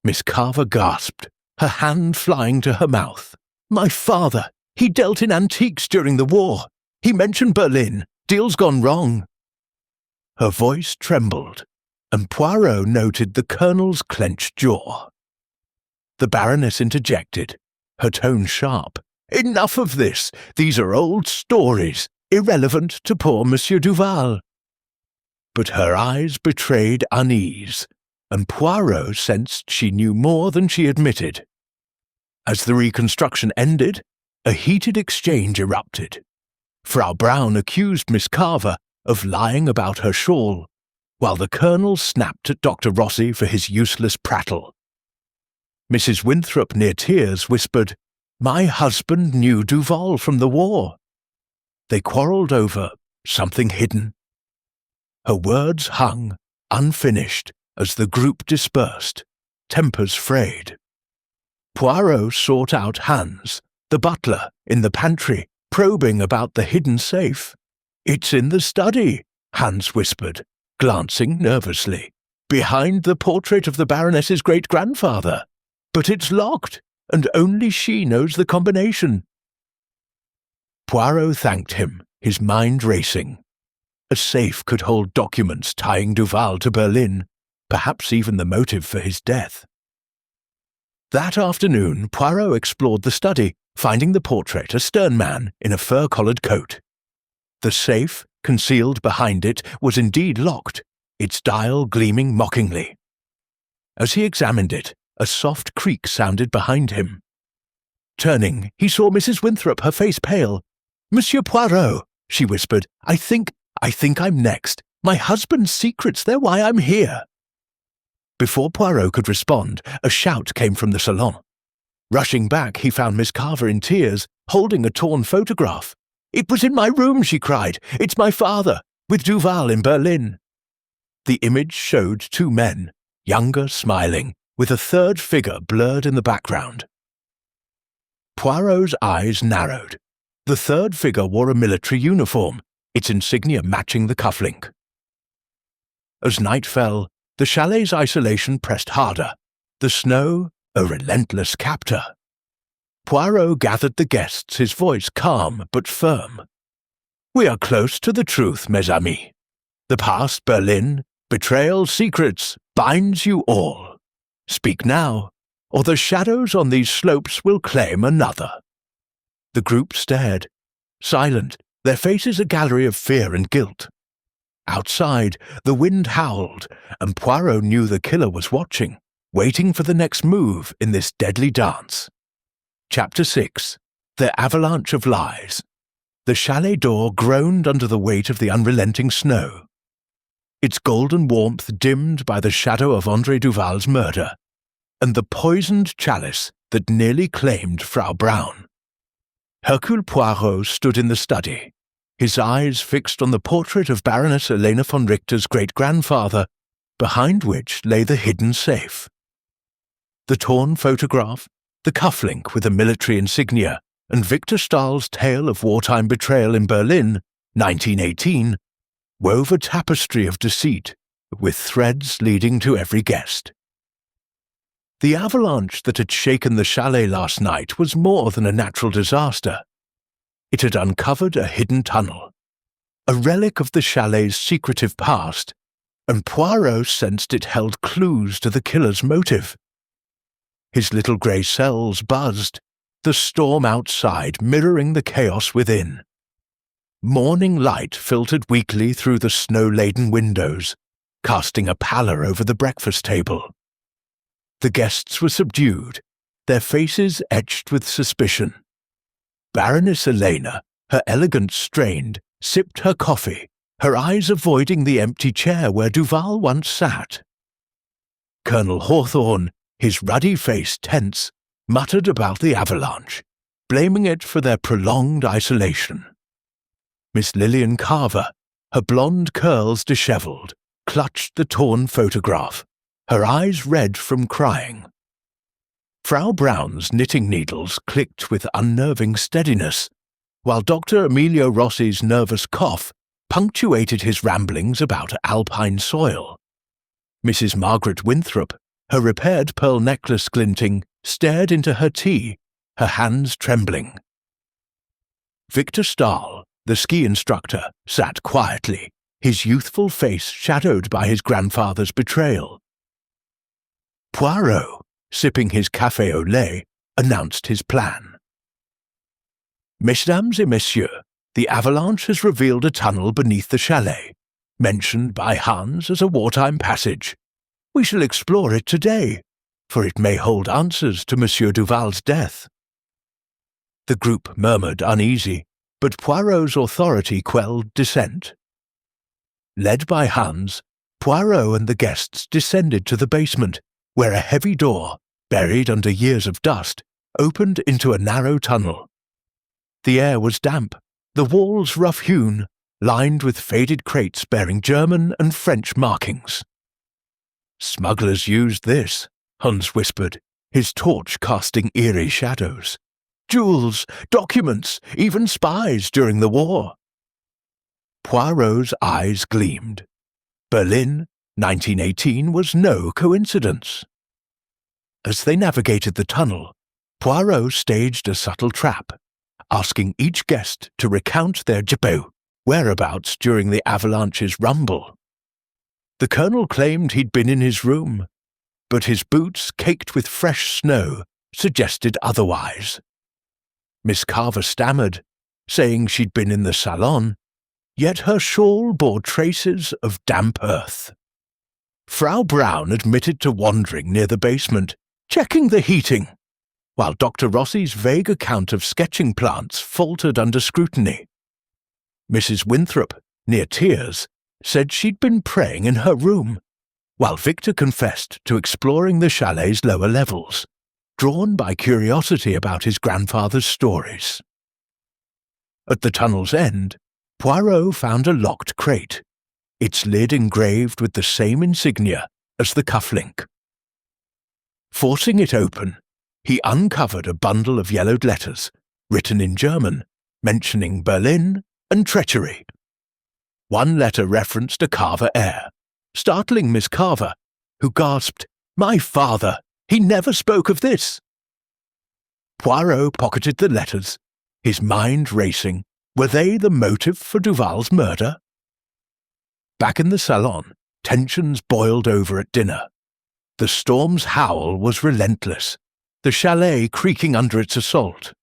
Miss Carver gasped, her hand flying to her mouth. "My father! He dealt in antiques during the war. He mentioned Berlin. Deal's gone wrong." Her voice trembled, and Poirot noted the Colonel's clenched jaw. The Baroness interjected, her tone sharp. "Enough of this. These are old stories, irrelevant to poor Monsieur Duval." But her eyes betrayed unease, and Poirot sensed she knew more than she admitted. As the reconstruction ended, a heated exchange erupted. Frau Braun accused Miss Carver of lying about her shawl, while the Colonel snapped at Dr. Rossi for his useless prattle. Mrs. Winthrop, near tears, whispered, "My husband knew Duval from the war." They quarrelled over something hidden. Her words hung, unfinished, as the group dispersed, tempers frayed. Poirot sought out Hans, the butler, in the pantry, probing about the hidden safe. "It's in the study," Hans whispered, glancing nervously, "behind the portrait of the Baroness's great-grandfather. But it's locked, and only she knows the combination." Poirot thanked him, his mind racing. A safe could hold documents tying Duval to Berlin, perhaps even the motive for his death. That afternoon, Poirot explored the study, finding the portrait a stern man in a fur-collared coat. The safe, concealed behind it, was indeed locked, its dial gleaming mockingly. As he examined it, a soft creak sounded behind him. Turning, he saw Mrs. Winthrop, her face pale. "Monsieur Poirot," she whispered, I think I'm next. My husband's secrets, they're why I'm here." Before Poirot could respond, a shout came from the salon. Rushing back, he found Miss Carver in tears, holding a torn photograph. "It was in my room," she cried. "It's my father, with Duval in Berlin." The image showed two men, younger, smiling, with a third figure blurred in the background. Poirot's eyes narrowed. The third figure wore a military uniform, its insignia matching the cufflink. As night fell, the chalet's isolation pressed harder, the snow a relentless captor. Poirot gathered the guests, his voice calm but firm. "We are close to the truth, mes amis. The past, Berlin, betrayal, secrets, binds you all. Speak now, or the shadows on these slopes will claim another." The group stared, silent, their faces a gallery of fear and guilt. Outside, the wind howled, and Poirot knew the killer was watching, waiting for the next move in this deadly dance. Chapter 6. The Avalanche of Lies. The Chaledor groaned under the weight of the unrelenting snow. Its golden warmth dimmed by the shadow of André Duval's murder, and the poisoned chalice that nearly claimed Frau Braun. Hercule Poirot stood in the study, his eyes fixed on the portrait of Baroness Elena von Richter's great-grandfather, behind which lay the hidden safe. The torn photograph, the cufflink with a military insignia, and Victor Stahl's tale of wartime betrayal in Berlin, 1918, wove a tapestry of deceit, with threads leading to every guest. The avalanche that had shaken the chalet last night was more than a natural disaster. It had uncovered a hidden tunnel, a relic of the chalet's secretive past, and Poirot sensed it held clues to the killer's motive. His little grey cells buzzed, the storm outside mirroring the chaos within. Morning light filtered weakly through the snow-laden windows, casting a pallor over the breakfast table. The guests were subdued, their faces etched with suspicion. Baroness Elena, her elegance strained, sipped her coffee, her eyes avoiding the empty chair where Duval once sat. Colonel Hawthorne, his ruddy face tense, muttered about the avalanche, blaming it for their prolonged isolation. Miss Lillian Carver, her blonde curls dishevelled, clutched the torn photograph, her eyes red from crying. Frau Braun's knitting needles clicked with unnerving steadiness, while Dr. Emilio Rossi's nervous cough punctuated his ramblings about alpine soil. Mrs. Margaret Winthrop, her repaired pearl necklace glinting, stared into her tea, her hands trembling. Victor Stahl, the ski instructor, sat quietly, his youthful face shadowed by his grandfather's betrayal. Poirot, sipping his café au lait, announced his plan. "Mesdames et messieurs, the avalanche has revealed a tunnel beneath the chalet, mentioned by Hans as a wartime passage. We shall explore it today, for it may hold answers to Monsieur Duval's death." The group murmured uneasy, but Poirot's authority quelled dissent. Led by Hans, Poirot and the guests descended to the basement, where a heavy door, buried under years of dust, opened into a narrow tunnel. The air was damp, the walls rough-hewn, lined with faded crates bearing German and French markings. "Smugglers used this," Hans whispered, his torch casting eerie shadows. "Jewels, documents, even spies during the war." Poirot's eyes gleamed. Berlin, 1918 was no coincidence. As they navigated the tunnel, Poirot staged a subtle trap, asking each guest to recount their whereabouts during the avalanche's rumble. The colonel claimed he'd been in his room, but his boots caked with fresh snow suggested otherwise. Miss Carver stammered, saying she'd been in the salon, yet her shawl bore traces of damp earth. Frau Braun admitted to wandering near the basement, checking the heating, while Dr. Rossi's vague account of sketching plants faltered under scrutiny. Mrs. Winthrop, near tears, said she'd been praying in her room, while Victor confessed to exploring the chalet's lower levels, drawn by curiosity about his grandfather's stories. At the tunnel's end, Poirot found a locked crate, its lid engraved with the same insignia as the cufflink. Forcing it open, he uncovered a bundle of yellowed letters, written in German, mentioning Berlin and treachery. One letter referenced a Carver heir, startling Miss Carver, who gasped, "My father! He never spoke of this!" Poirot pocketed the letters, his mind racing. Were they the motive for Duval's murder? Back in the salon, tensions boiled over at dinner. The storm's howl was relentless, the chalet creaking under its assault.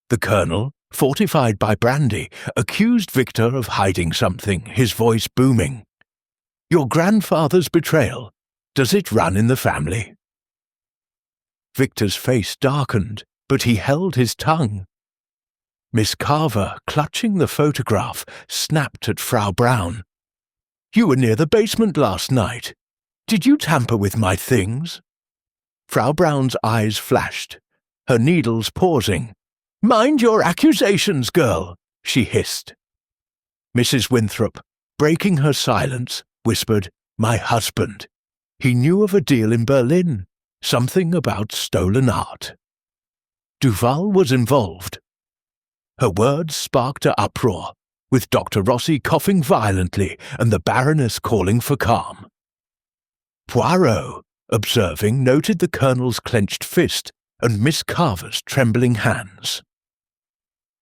The colonel, fortified by brandy, accused Victor of hiding something, his voice booming. "Your grandfather's betrayal, does it run in the family?" Victor's face darkened, but he held his tongue. Miss Carver, clutching the photograph, snapped at Frau Braun. "You were near the basement last night. Did you tamper with my things?" Frau Braun's eyes flashed, her needles pausing. "Mind your accusations, girl," she hissed. Mrs. Winthrop, breaking her silence, whispered, "My husband. He knew of a deal in Berlin, something about stolen art." Duval was involved. Her words sparked an uproar, with Dr. Rossi coughing violently and the Baroness calling for calm. Poirot, observing, noted the colonel's clenched fist and Miss Carver's trembling hands.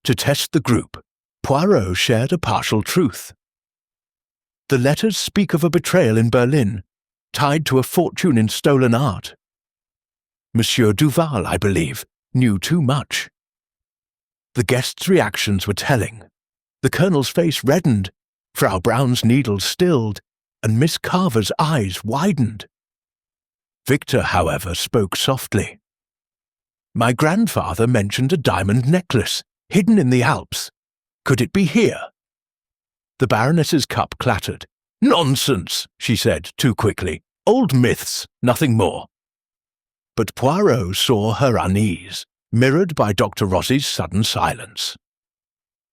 To test the group, Poirot shared a partial truth. The letters speak of a betrayal in Berlin, tied to a fortune in stolen art. Monsieur Duval, I believe, knew too much. The guests' reactions were telling. The colonel's face reddened, Frau Braun's needles stilled, and Miss Carver's eyes widened. Victor, however, spoke softly. "My grandfather mentioned a diamond necklace, hidden in the Alps. Could it be here?" The Baroness's cup clattered. "Nonsense," she said too quickly. "Old myths, nothing more." But Poirot saw her unease, mirrored by Dr. Rossi's sudden silence.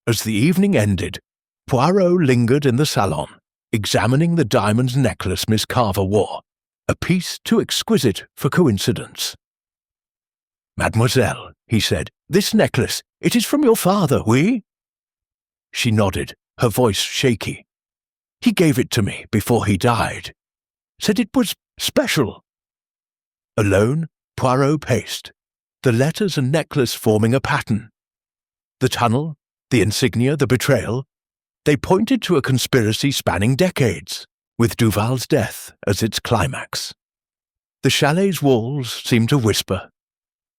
As the evening ended, Poirot lingered in the salon, examining the diamond necklace Miss Carver wore, a piece too exquisite for coincidence. "Mademoiselle," he said, "this necklace, it is from your father, oui?" She nodded, her voice shaky. "He gave it to me before he died. Said it was special." Alone, Poirot paced, the letters and necklace forming a pattern. The tunnel, the insignia, the betrayal, they pointed to a conspiracy spanning decades, with Duval's death as its climax. The chalet's walls seemed to whisper,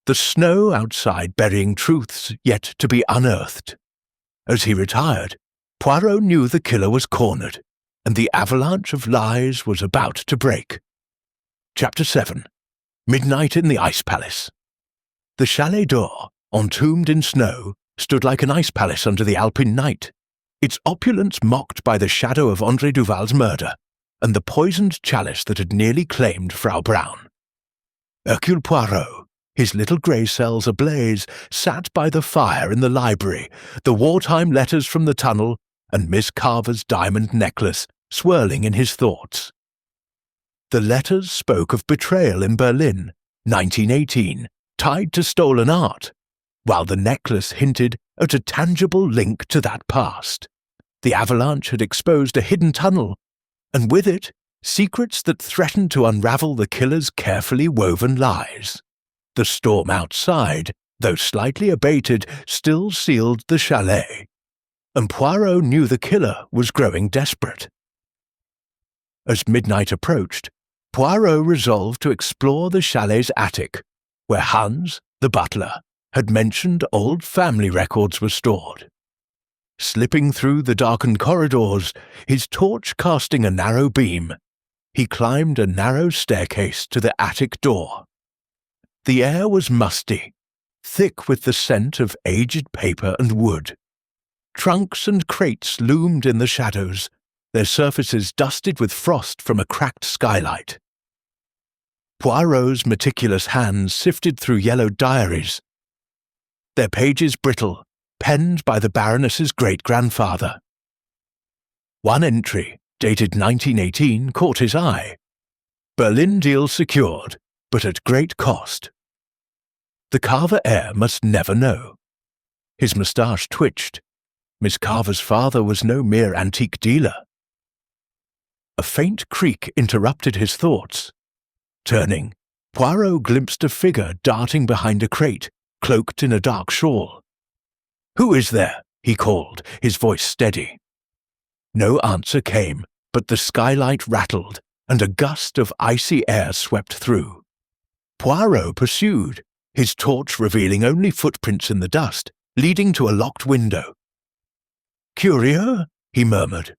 the snow outside burying truths yet to be unearthed. As he retired, Poirot knew the killer was cornered, and the avalanche of lies was about to break. Chapter 7. Midnight in the Ice Palace. The Chaledor, entombed in snow, stood like an ice palace under the Alpine night, its opulence mocked by the shadow of André Duval's murder, and the poisoned chalice that had nearly claimed Frau Braun. Hercule Poirot, his little grey cells ablaze, sat by the fire in the library, the wartime letters from the tunnel and Miss Carver's diamond necklace swirling in his thoughts. The letters spoke of betrayal in Berlin, 1918, tied to stolen art, while the necklace hinted at a tangible link to that past. The avalanche had exposed a hidden tunnel, and with it, secrets that threatened to unravel the killer's carefully woven lies. The storm outside, though slightly abated, still sealed the chalet, and Poirot knew the killer was growing desperate. As midnight approached, Poirot resolved to explore the chalet's attic, where Hans, the butler, had mentioned old family records were stored. Slipping through the darkened corridors, his torch casting a narrow beam, he climbed a narrow staircase to the attic door. The air was musty, thick with the scent of aged paper and wood. Trunks and crates loomed in the shadows, their surfaces dusted with frost from a cracked skylight. Poirot's meticulous hands sifted through yellowed diaries, their pages brittle, penned by the Baroness's great-grandfather. One entry, dated 1918, caught his eye. Berlin deal secured, but at great cost. The Carver heir must never know. His moustache twitched. Miss Carver's father was no mere antique dealer. A faint creak interrupted his thoughts. Turning, Poirot glimpsed a figure darting behind a crate, cloaked in a dark shawl. "Who is there?" he called, his voice steady. No answer came, but the skylight rattled, and a gust of icy air swept through. Poirot pursued, his torch revealing only footprints in the dust, leading to a locked window. "Curio?" he murmured.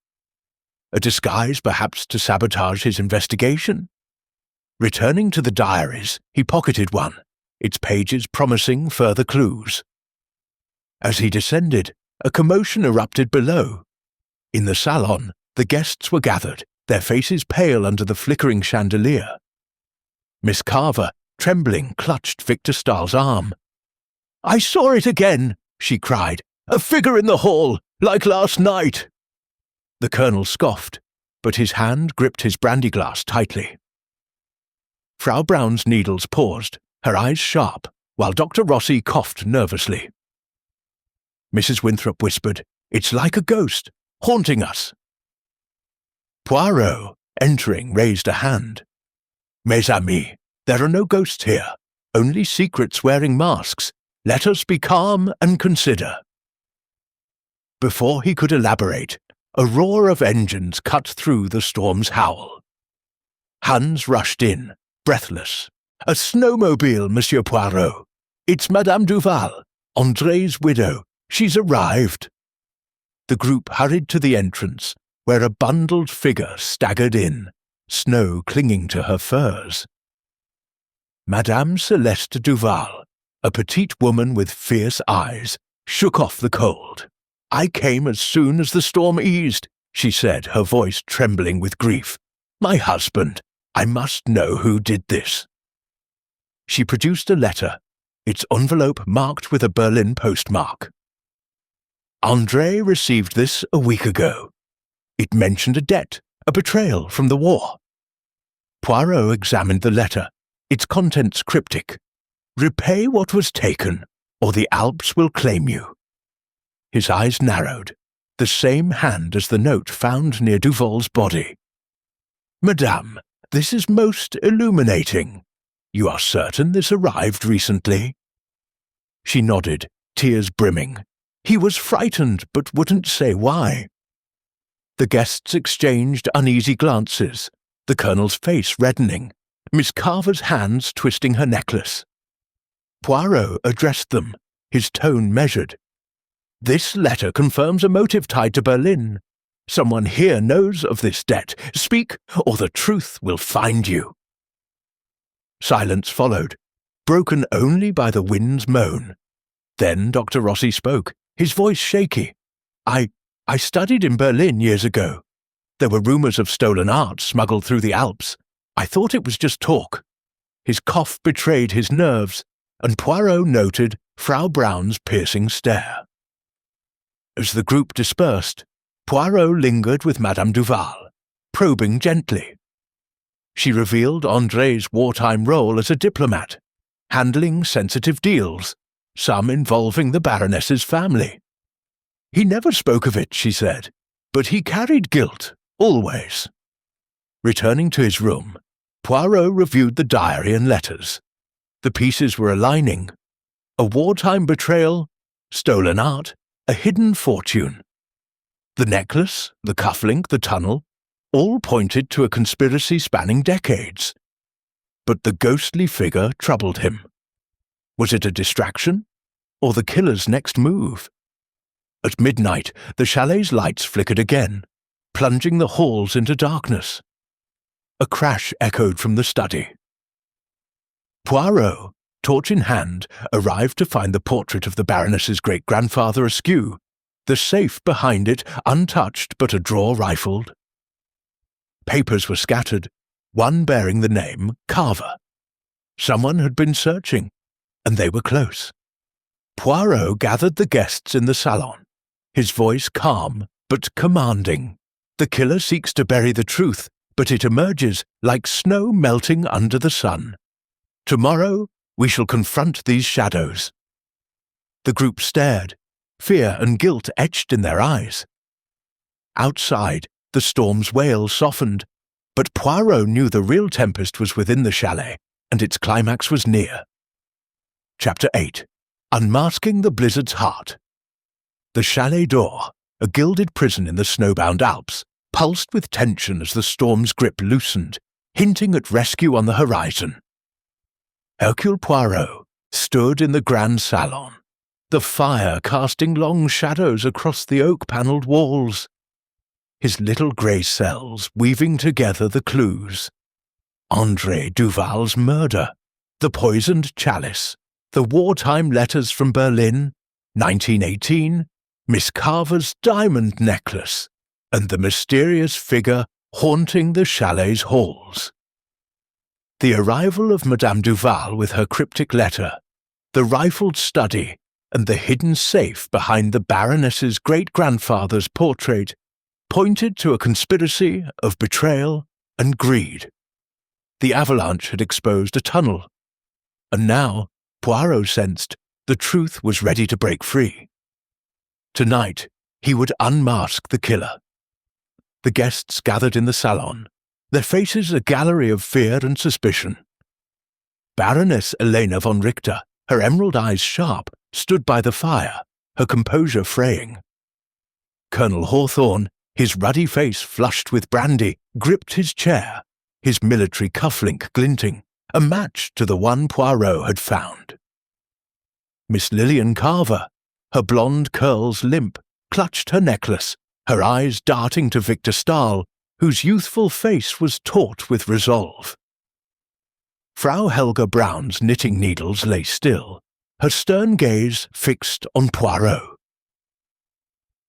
A disguise, perhaps, to sabotage his investigation? Returning to the diaries, he pocketed one, its pages promising further clues. As he descended, a commotion erupted below. In the salon, the guests were gathered, their faces pale under the flickering chandelier. Miss Carver, trembling, clutched Victor Stahl's arm. "I saw it again!" she cried. "A figure in the hall, like last night!" The colonel scoffed, but his hand gripped his brandy glass tightly. Frau Braun's needles paused, her eyes sharp, while Dr. Rossi coughed nervously. Mrs. Winthrop whispered, "It's like a ghost, haunting us." Poirot, entering, raised a hand. "Mes amis, there are no ghosts here, only secrets wearing masks. Let us be calm and consider." Before he could elaborate, a roar of engines cut through the storm's howl. Hans rushed in, breathless. "A snowmobile, Monsieur Poirot. It's Madame Duval, André's widow. She's arrived." The group hurried to the entrance, where a bundled figure staggered in, snow clinging to her furs. Madame Celeste Duval, a petite woman with fierce eyes, shook off the cold. "I came as soon as the storm eased," she said, her voice trembling with grief. "My husband. I must know who did this." She produced a letter, its envelope marked with a Berlin postmark. "André received this a week ago. It mentioned a debt, a betrayal from the war." Poirot examined the letter, its contents cryptic. "Repay what was taken, or the Alps will claim you." His eyes narrowed, the same hand as the note found near Duval's body. "Madame, this is most illuminating. You are certain this arrived recently?" She nodded, tears brimming. He was frightened, but wouldn't say why. The guests exchanged uneasy glances, the colonel's face reddening, Miss Carver's hands twisting her necklace. Poirot addressed them, his tone measured. "This letter confirms a motive tied to Berlin. Someone here knows of this debt. Speak, or the truth will find you." Silence followed, broken only by the wind's moan. Then Dr. Rossi spoke, his voice shaky. I studied in Berlin years ago. There were rumors of stolen art smuggled through the Alps. I thought it was just talk." His cough betrayed his nerves, and Poirot noted Frau Braun's piercing stare. As the group dispersed, Poirot lingered with Madame Duval, probing gently. She revealed André's wartime role as a diplomat, handling sensitive deals, some involving the Baroness's family. He never spoke of it, she said, but he carried guilt, always. Returning to his room, Poirot reviewed the diary and letters. The pieces were aligning. A wartime betrayal, stolen art, a hidden fortune. The necklace, the cufflink, the tunnel, all pointed to a conspiracy spanning decades. But the ghostly figure troubled him. Was it a distraction, or the killer's next move? At midnight, the chalet's lights flickered again, plunging the halls into darkness. A crash echoed from the study. Poirot, torch in hand, arrived to find the portrait of the Baroness's great-grandfather askew, the safe behind it untouched but a drawer rifled. Papers were scattered, one bearing the name Carver. Someone had been searching, and they were close. Poirot gathered the guests in the salon, his voice calm but commanding. The killer seeks to bury the truth, but it emerges like snow melting under the sun. Tomorrow we shall confront these shadows. The group stared, fear and guilt etched in their eyes. Outside, the storm's wail softened, but Poirot knew the real tempest was within the chalet, and its climax was near. Chapter 8. Unmasking the Blizzard's Heart. The Chaledor, a gilded prison in the snowbound Alps, pulsed with tension as the storm's grip loosened, hinting at rescue on the horizon. Hercule Poirot stood in the grand salon, the fire casting long shadows across the oak-panelled walls. His little grey cells weaving together the clues. André Duval's murder, the poisoned chalice, the wartime letters from Berlin, 1918, Miss Carver's diamond necklace, and the mysterious figure haunting the chalet's halls. The arrival of Madame Duval with her cryptic letter, the rifled study, and the hidden safe behind the Baroness's great-grandfather's portrait pointed to a conspiracy of betrayal and greed. The avalanche had exposed a tunnel, and now Poirot sensed the truth was ready to break free. Tonight he would unmask the killer. The guests gathered in the salon, their faces a gallery of fear and suspicion. Baroness Elena von Richter, her emerald eyes sharp, stood by the fire, her composure fraying. Colonel Hawthorne, his ruddy face flushed with brandy, gripped his chair, his military cufflink glinting, a match to the one Poirot had found. Miss Lillian Carver, her blonde curls limp, clutched her necklace, her eyes darting to Victor Stahl, whose youthful face was taut with resolve. Frau Helga Braun's knitting needles lay still, her stern gaze fixed on Poirot.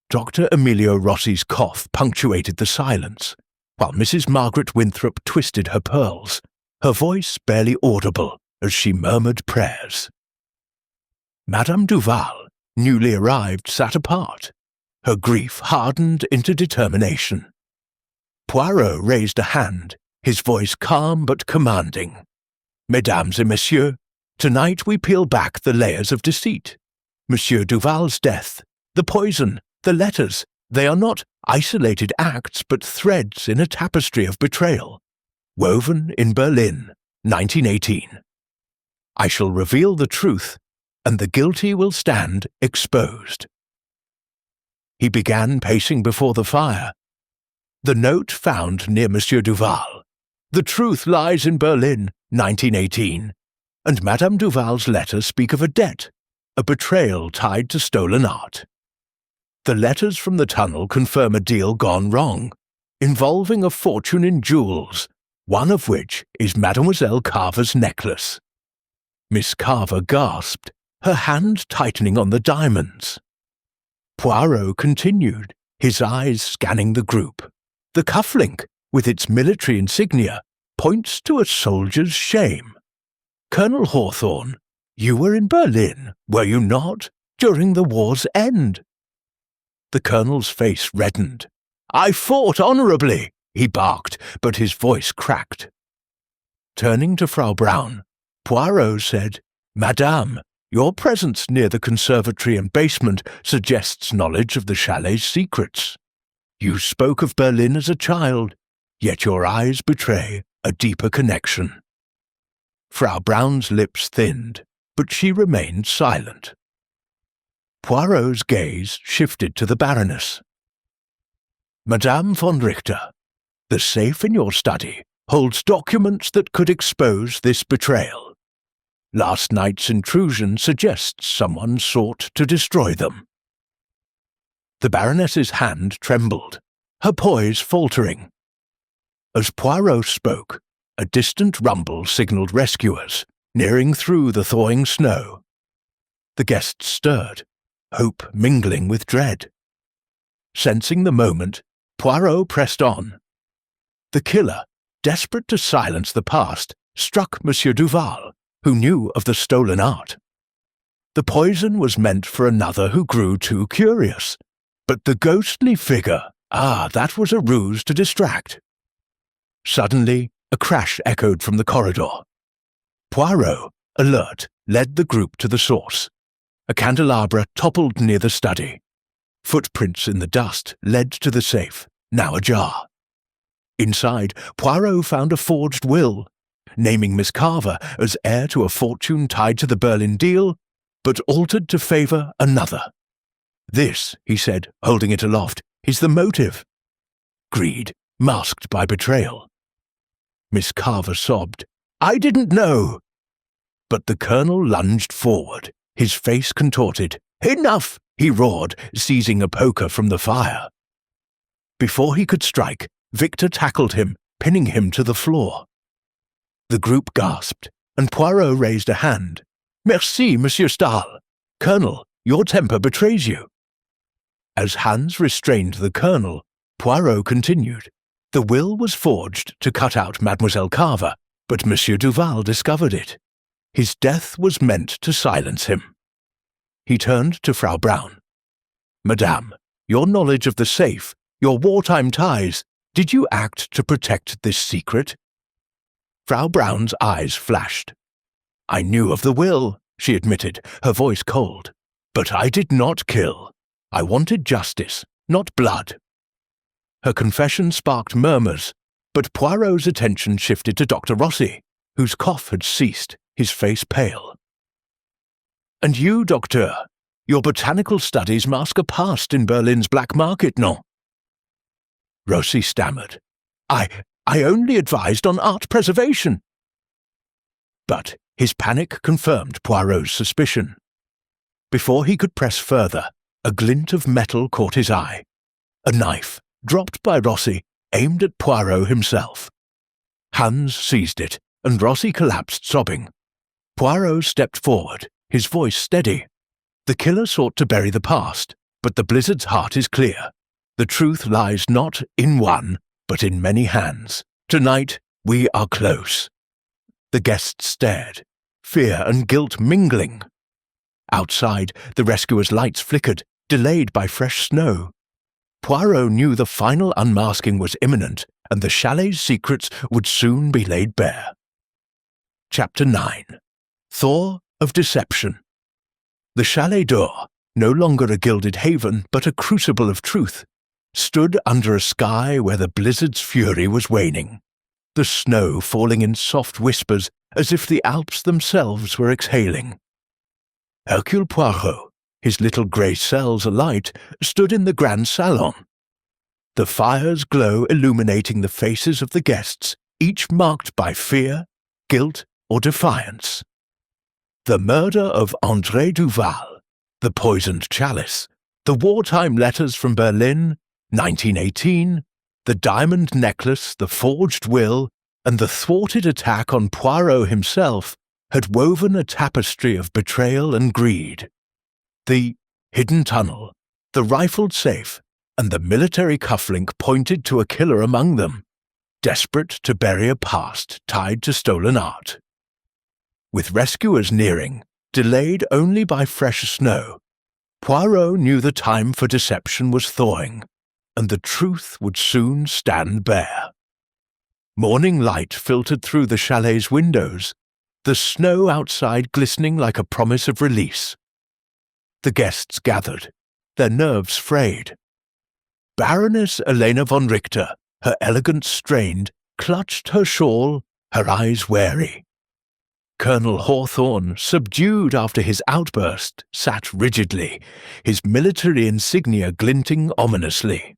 Dr. Emilio Rossi's cough punctuated the silence, while Mrs. Margaret Winthrop twisted her pearls, her voice barely audible as she murmured prayers. Madame Duval, newly arrived, sat apart, her grief hardened into determination. Poirot raised a hand, his voice calm but commanding. Mesdames et messieurs, tonight we peel back the layers of deceit. Monsieur Duval's death, the poison, the letters, they are not isolated acts but threads in a tapestry of betrayal, woven in Berlin, 1918. I shall reveal the truth, and the guilty will stand exposed. He began pacing before the fire. The note found near Monsieur Duval. The truth lies in Berlin, 1918, and Madame Duval's letters speak of a debt, a betrayal tied to stolen art. The letters from the tunnel confirm a deal gone wrong, involving a fortune in jewels, one of which is Mademoiselle Carver's necklace. Miss Carver gasped, her hand tightening on the diamonds. Poirot continued, his eyes scanning the group. The cufflink, with its military insignia, points to a soldier's shame. Colonel Hawthorne, you were in Berlin, were you not, during the war's end? The colonel's face reddened. "I fought honourably," he barked, but his voice cracked. Turning to Frau Braun, Poirot said, "Madame, your presence near the conservatory and basement suggests knowledge of the chalet's secrets. You spoke of Berlin as a child, yet your eyes betray a deeper connection." Frau Braun's lips thinned, but she remained silent. Poirot's gaze shifted to the Baroness. "Madame von Richter, the safe in your study holds documents that could expose this betrayal. Last night's intrusion suggests someone sought to destroy them." The Baroness's hand trembled, her poise faltering. As Poirot spoke, a distant rumble signalled rescuers, nearing through the thawing snow. The guests stirred, hope mingling with dread. Sensing the moment, Poirot pressed on. The killer, desperate to silence the past, struck Monsieur Duval, who knew of the stolen art. The poison was meant for another who grew too curious, but the ghostly figure, that was a ruse to distract. Suddenly, a crash echoed from the corridor. Poirot, alert, led the group to the source. A candelabra toppled near the study. Footprints in the dust led to the safe, now ajar. Inside, Poirot found a forged will, naming Miss Carver as heir to a fortune tied to the Berlin deal, but altered to favour another. "This," he said, holding it aloft, "is the motive." Greed, masked by betrayal. Miss Carver sobbed, "I didn't know." But the colonel lunged forward, his face contorted. "Enough!" he roared, seizing a poker from the fire. Before he could strike, Victor tackled him, pinning him to the floor. The group gasped, and Poirot raised a hand. "Merci, Monsieur Stahl. Colonel, your temper betrays you." As Hans restrained the colonel, Poirot continued. The will was forged to cut out Mademoiselle Carver, but Monsieur Duval discovered it. His death was meant to silence him. He turned to Frau Braun. "Madame, your knowledge of the safe, your wartime ties, did you act to protect this secret?" Frau Braun's eyes flashed. "I knew of the will," she admitted, her voice cold. "But I did not kill. I wanted justice, not blood." Her confession sparked murmurs, but Poirot's attention shifted to Dr. Rossi, whose cough had ceased, his face pale. "And you, Docteur, your botanical studies mask a past in Berlin's black market, no?" Rossi stammered. I only advised on art preservation." But his panic confirmed Poirot's suspicion. Before he could press further, a glint of metal caught his eye. A knife, dropped by Rossi, aimed at Poirot himself. Hans seized it, and Rossi collapsed sobbing. Poirot stepped forward, his voice steady. "The killer sought to bury the past, but the blizzard's heart is clear. The truth lies not in one, but in many hands. Tonight, we are close." The guests stared, fear and guilt mingling. Outside, the rescuers' lights flickered, delayed by fresh snow. Poirot knew the final unmasking was imminent, and the chalet's secrets would soon be laid bare. Chapter 9. Thor of Deception. The Chaledor, no longer a gilded haven but a crucible of truth, stood under a sky where the blizzard's fury was waning, the snow falling in soft whispers as if the Alps themselves were exhaling. Hercule Poirot, his little grey cells alight, stood in the grand salon. The fire's glow illuminating the faces of the guests, each marked by fear, guilt, or defiance. The murder of André Duval, the poisoned chalice, the wartime letters from Berlin, 1918, the diamond necklace, the forged will, and the thwarted attack on Poirot himself had woven a tapestry of betrayal and greed. The hidden tunnel, the rifled safe, and the military cufflink pointed to a killer among them, desperate to bury a past tied to stolen art. With rescuers nearing, delayed only by fresh snow, Poirot knew the time for deception was thawing, and the truth would soon stand bare. Morning light filtered through the chalet's windows, the snow outside glistening like a promise of release. The guests gathered, their nerves frayed. Baroness Elena von Richter, her elegance strained, clutched her shawl, her eyes wary. Colonel Hawthorne, subdued after his outburst, sat rigidly, his military insignia glinting ominously.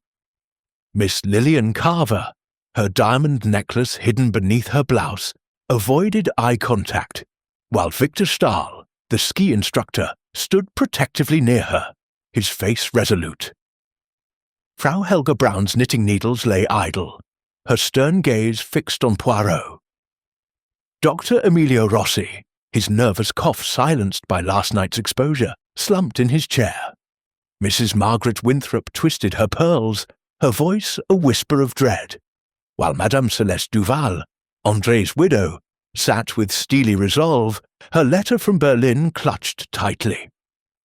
Miss Lillian Carver, her diamond necklace hidden beneath her blouse, avoided eye contact, while Victor Stahl, the ski instructor, stood protectively near her, his face resolute. Frau Helga Braun's knitting needles lay idle, her stern gaze fixed on Poirot. Dr. Emilio Rossi, his nervous cough silenced by last night's exposure, slumped in his chair. Mrs. Margaret Winthrop twisted her pearls, her voice a whisper of dread, while Madame Celeste Duval, André's widow, sat with steely resolve, her letter from Berlin clutched tightly.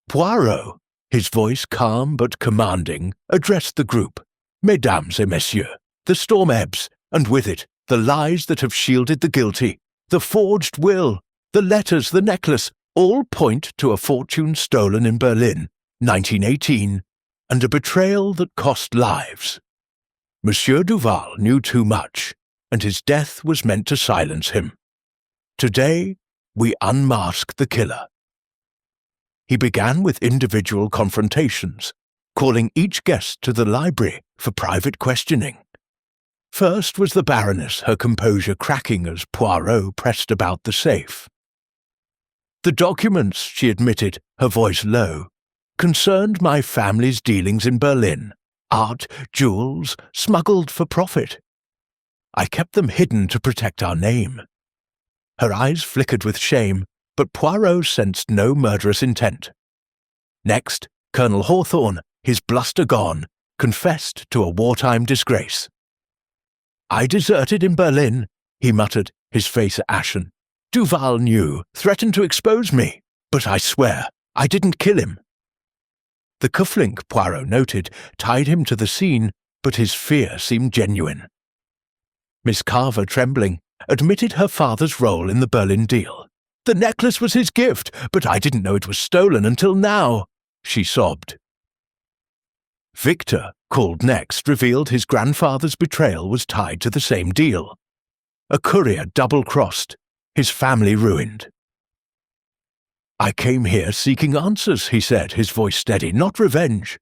Poirot, his voice calm but commanding, addressed the group. Mesdames et messieurs, the storm ebbs, and with it the lies that have shielded the guilty, the forged will, the letters, the necklace, all point to a fortune stolen in Berlin, 1918, and a betrayal that cost lives. Monsieur Duval knew too much, and his death was meant to silence him. Today, we unmask the killer. He began with individual confrontations, calling each guest to the library for private questioning. First was the Baroness, her composure cracking as Poirot pressed about the safe. The documents, she admitted, her voice low, concerned my family's dealings in Berlin, art, jewels, smuggled for profit. I kept them hidden to protect our name. Her eyes flickered with shame, but Poirot sensed no murderous intent. Next, Colonel Hawthorne, his bluster gone, confessed to a wartime disgrace. I deserted in Berlin, he muttered, his face ashen. Duval knew, threatened to expose me, but I swear, I didn't kill him. The cufflink, Poirot noted, tied him to the scene, but his fear seemed genuine. Miss Carver, trembling, admitted her father's role in the Berlin deal. The necklace was his gift, but I didn't know it was stolen until now, she sobbed. Victor, called next, revealed his grandfather's betrayal was tied to the same deal. A courier double-crossed, his family ruined. I came here seeking answers, he said, his voice steady, not revenge.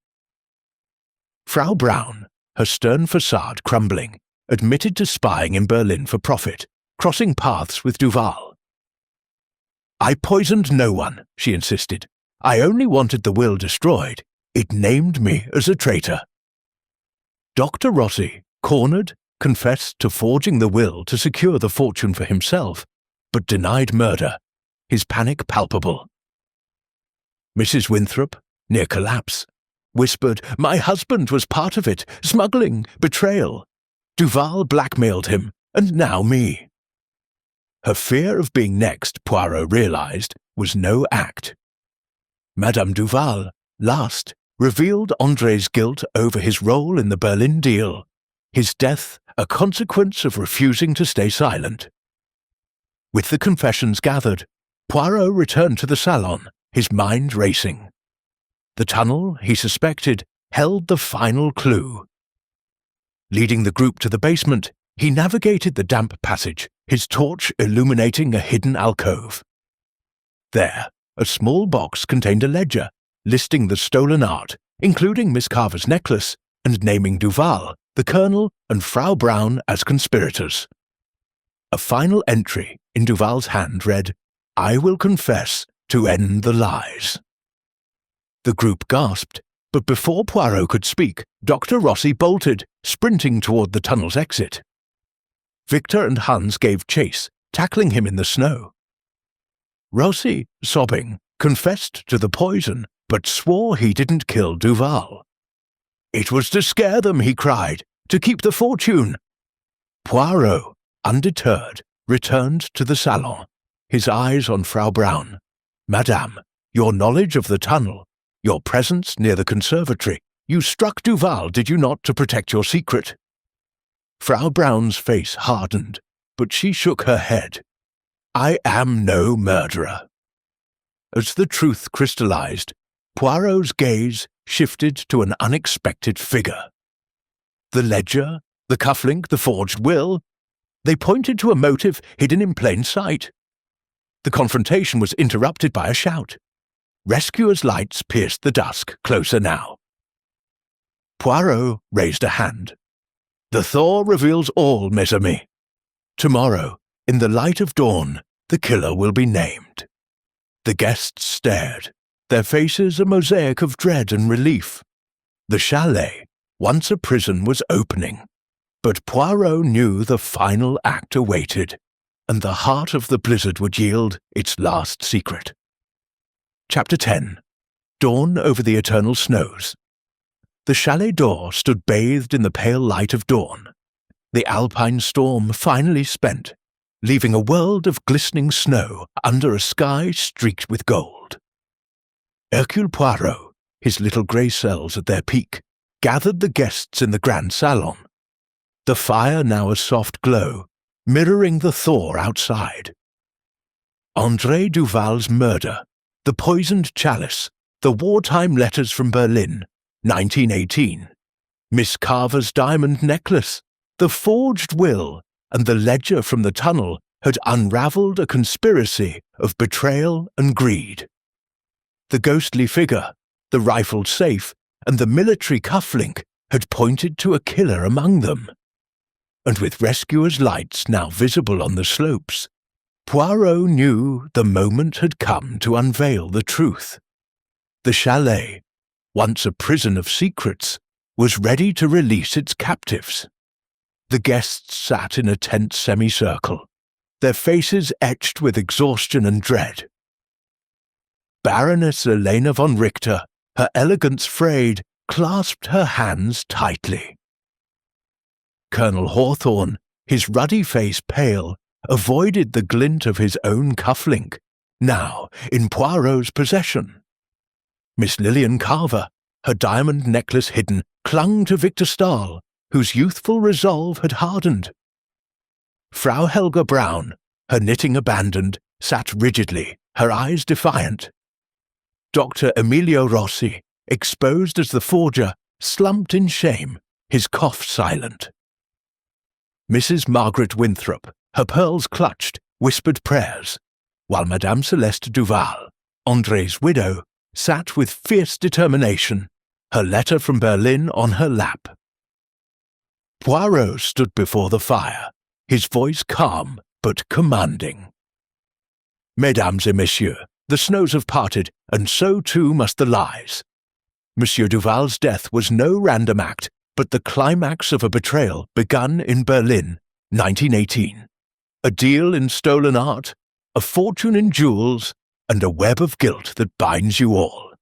Frau Braun, her stern facade crumbling, admitted to spying in Berlin for profit, crossing paths with Duval. I poisoned no one, she insisted. I only wanted the will destroyed. It named me as a traitor. Dr. Rossi, cornered, confessed to forging the will to secure the fortune for himself, but denied murder, his panic palpable. Mrs. Winthrop, near collapse, whispered, my husband was part of it, smuggling, betrayal. Duval blackmailed him, and now me. Her fear of being next, Poirot realized, was no act. Madame Duval, last, revealed André's guilt over his role in the Berlin deal, his death a consequence of refusing to stay silent. With the confessions gathered, Poirot returned to the salon, his mind racing. The tunnel, he suspected, held the final clue. Leading the group to the basement, he navigated the damp passage, his torch illuminating a hidden alcove. There, a small box contained a ledger, listing the stolen art, including Miss Carver's necklace, and naming Duval, the Colonel, and Frau Braun as conspirators. A final entry in Duval's hand read, I will confess to end the lies. The group gasped, but before Poirot could speak, Dr. Rossi bolted, sprinting toward the tunnel's exit. Victor and Hans gave chase, tackling him in the snow. Rossi, sobbing, confessed to the poison, but swore he didn't kill Duval. It was to scare them, he cried, to keep the fortune. Poirot, undeterred, returned to the salon, his eyes on Frau Braun. Madame, your knowledge of the tunnel, your presence near the conservatory. You struck Duval, did you not, to protect your secret?" Frau Braun's face hardened, but she shook her head. "I am no murderer." As the truth crystallized, Poirot's gaze shifted to an unexpected figure. The ledger, the cufflink, the forged will, they pointed to a motive hidden in plain sight. The confrontation was interrupted by a shout. Rescuers' lights pierced the dusk, closer now. Poirot raised a hand. "The Thor reveals all, mes amis. Tomorrow, in the light of dawn, the killer will be named." The guests stared, their faces a mosaic of dread and relief. The chalet, once a prison, was opening, but Poirot knew the final act awaited, and the heart of the blizzard would yield its last secret. Chapter 10. Dawn over the eternal snows. The Chaledor stood bathed in the pale light of dawn, the Alpine storm finally spent, leaving a world of glistening snow under a sky streaked with gold. Hercule Poirot, his little grey cells at their peak, gathered the guests in the grand salon, the fire now a soft glow, mirroring the Thor outside. André Duval's murder, the poisoned chalice, the wartime letters from Berlin, 1918, Miss Carver's diamond necklace, the forged will, and the ledger from the tunnel had unraveled a conspiracy of betrayal and greed. The ghostly figure, the rifled safe, and the military cufflink had pointed to a killer among them. And with rescuers' lights now visible on the slopes, Poirot knew the moment had come to unveil the truth. The chalet, once a prison of secrets, was ready to release its captives. The guests sat in a tense semicircle, their faces etched with exhaustion and dread. Baroness Elena von Richter, her elegance frayed, clasped her hands tightly. Colonel Hawthorne, his ruddy face pale, avoided the glint of his own cufflink, now in Poirot's possession. Miss Lillian Carver, her diamond necklace hidden, clung to Victor Stahl, whose youthful resolve had hardened. Frau Helga Braun, her knitting abandoned, sat rigidly, her eyes defiant. Dr. Emilio Rossi, exposed as the forger, slumped in shame, his cough silent. Mrs. Margaret Winthrop, her pearls clutched, whispered prayers, while Madame Celeste Duval, André's widow, sat with fierce determination, her letter from Berlin on her lap. Poirot stood before the fire, his voice calm but commanding. "Mesdames et messieurs, the snows have parted, and so too must the lies. Monsieur Duval's death was no random act, but the climax of a betrayal begun in Berlin, 1918. A deal in stolen art, a fortune in jewels, and a web of guilt that binds you all.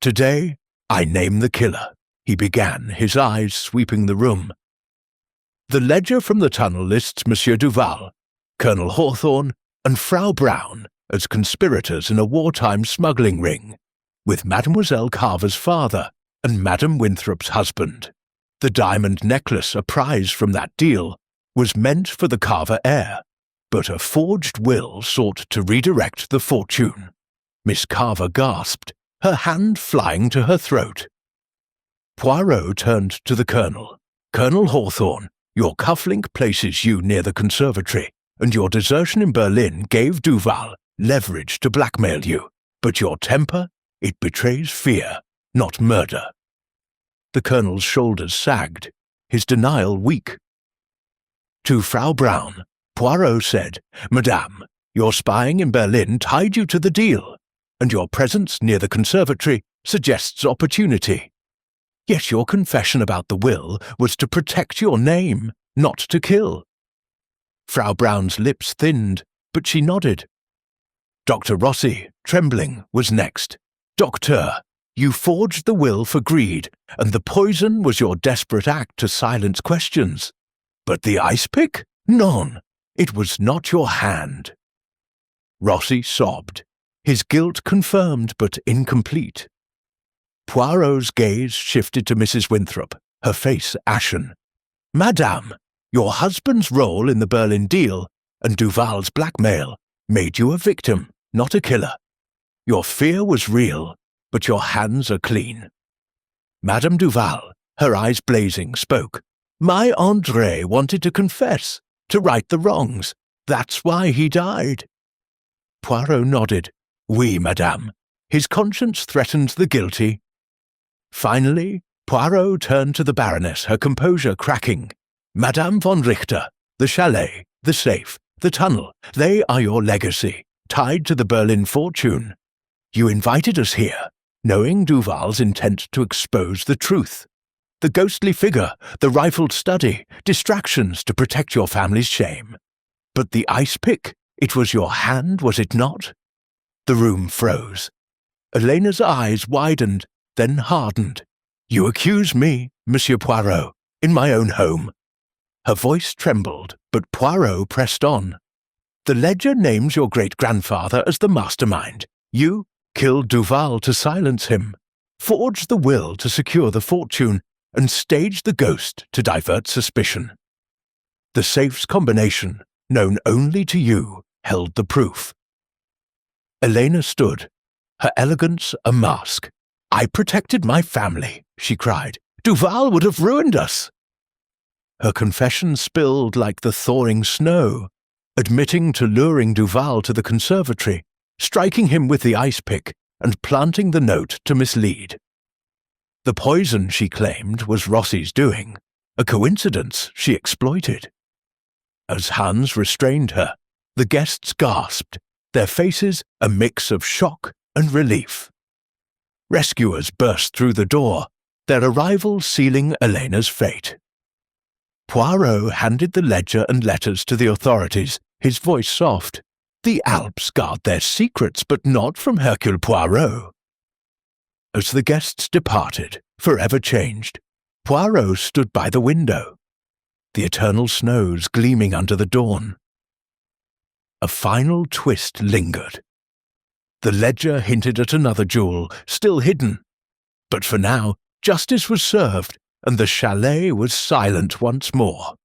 Today, I name the killer," he began, his eyes sweeping the room. "The ledger from the tunnel lists Monsieur Duval, Colonel Hawthorne, and Frau Braun as conspirators in a wartime smuggling ring, with Mademoiselle Carver's father and Madame Winthrop's husband. The diamond necklace, a prize from that deal, was meant for the Carver heir, but a forged will sought to redirect the fortune." Miss Carver gasped, her hand flying to her throat. Poirot turned to the Colonel. "Colonel Hawthorne, your cufflink places you near the conservatory, and your desertion in Berlin gave Duval leverage to blackmail you, but your temper, it betrays fear, not murder." The Colonel's shoulders sagged, his denial weak. To Frau Braun, Poirot said, "Madame, your spying in Berlin tied you to the deal, and your presence near the conservatory suggests opportunity. Yet your confession about the will was to protect your name, not to kill." Frau Braun's lips thinned, but she nodded. Dr. Rossi, trembling, was next. "Docteur, you forged the will for greed, and the poison was your desperate act to silence questions. But the ice pick? Non, it was not your hand." Rossi sobbed, his guilt confirmed but incomplete. Poirot's gaze shifted to Mrs. Winthrop, her face ashen. "Madame, your husband's role in the Berlin deal and Duval's blackmail made you a victim, not a killer. Your fear was real, but your hands are clean." Madame Duval, her eyes blazing, spoke. "My André wanted to confess, to right the wrongs. That's why he died." Poirot nodded. "Oui, madame. His conscience threatened the guilty." Finally, Poirot turned to the Baroness, her composure cracking. "Madame von Richter, the chalet, the safe, the tunnel, they are your legacy, tied to the Berlin fortune. You invited us here, knowing Duval's intent to expose the truth. The ghostly figure, the rifled study, distractions to protect your family's shame. But the ice pick, it was your hand, was it not?" The room froze. Elena's eyes widened, then hardened. "You accuse me, Monsieur Poirot, in my own home." Her voice trembled, but Poirot pressed on. "The ledger names your great-grandfather as the mastermind. You killed Duval to silence him, forged the will to secure the fortune, and staged the ghost to divert suspicion. The safe's combination, known only to you, held the proof." Elena stood, her elegance a mask. "I protected my family," she cried. "Duval would have ruined us." Her confession spilled like the thawing snow, admitting to luring Duval to the conservatory, striking him with the ice pick, and planting the note to mislead. The poison, she claimed, was Rossi's doing, a coincidence she exploited. As Hans restrained her, the guests gasped, their faces a mix of shock and relief. Rescuers burst through the door, their arrival sealing Elena's fate. Poirot handed the ledger and letters to the authorities, his voice soft. "The Alps guard their secrets, but not from Hercule Poirot." As the guests departed, forever changed, Poirot stood by the window, the eternal snows gleaming under the dawn. A final twist lingered. The ledger hinted at another jewel, still hidden. But for now, justice was served, and the chalet was silent once more.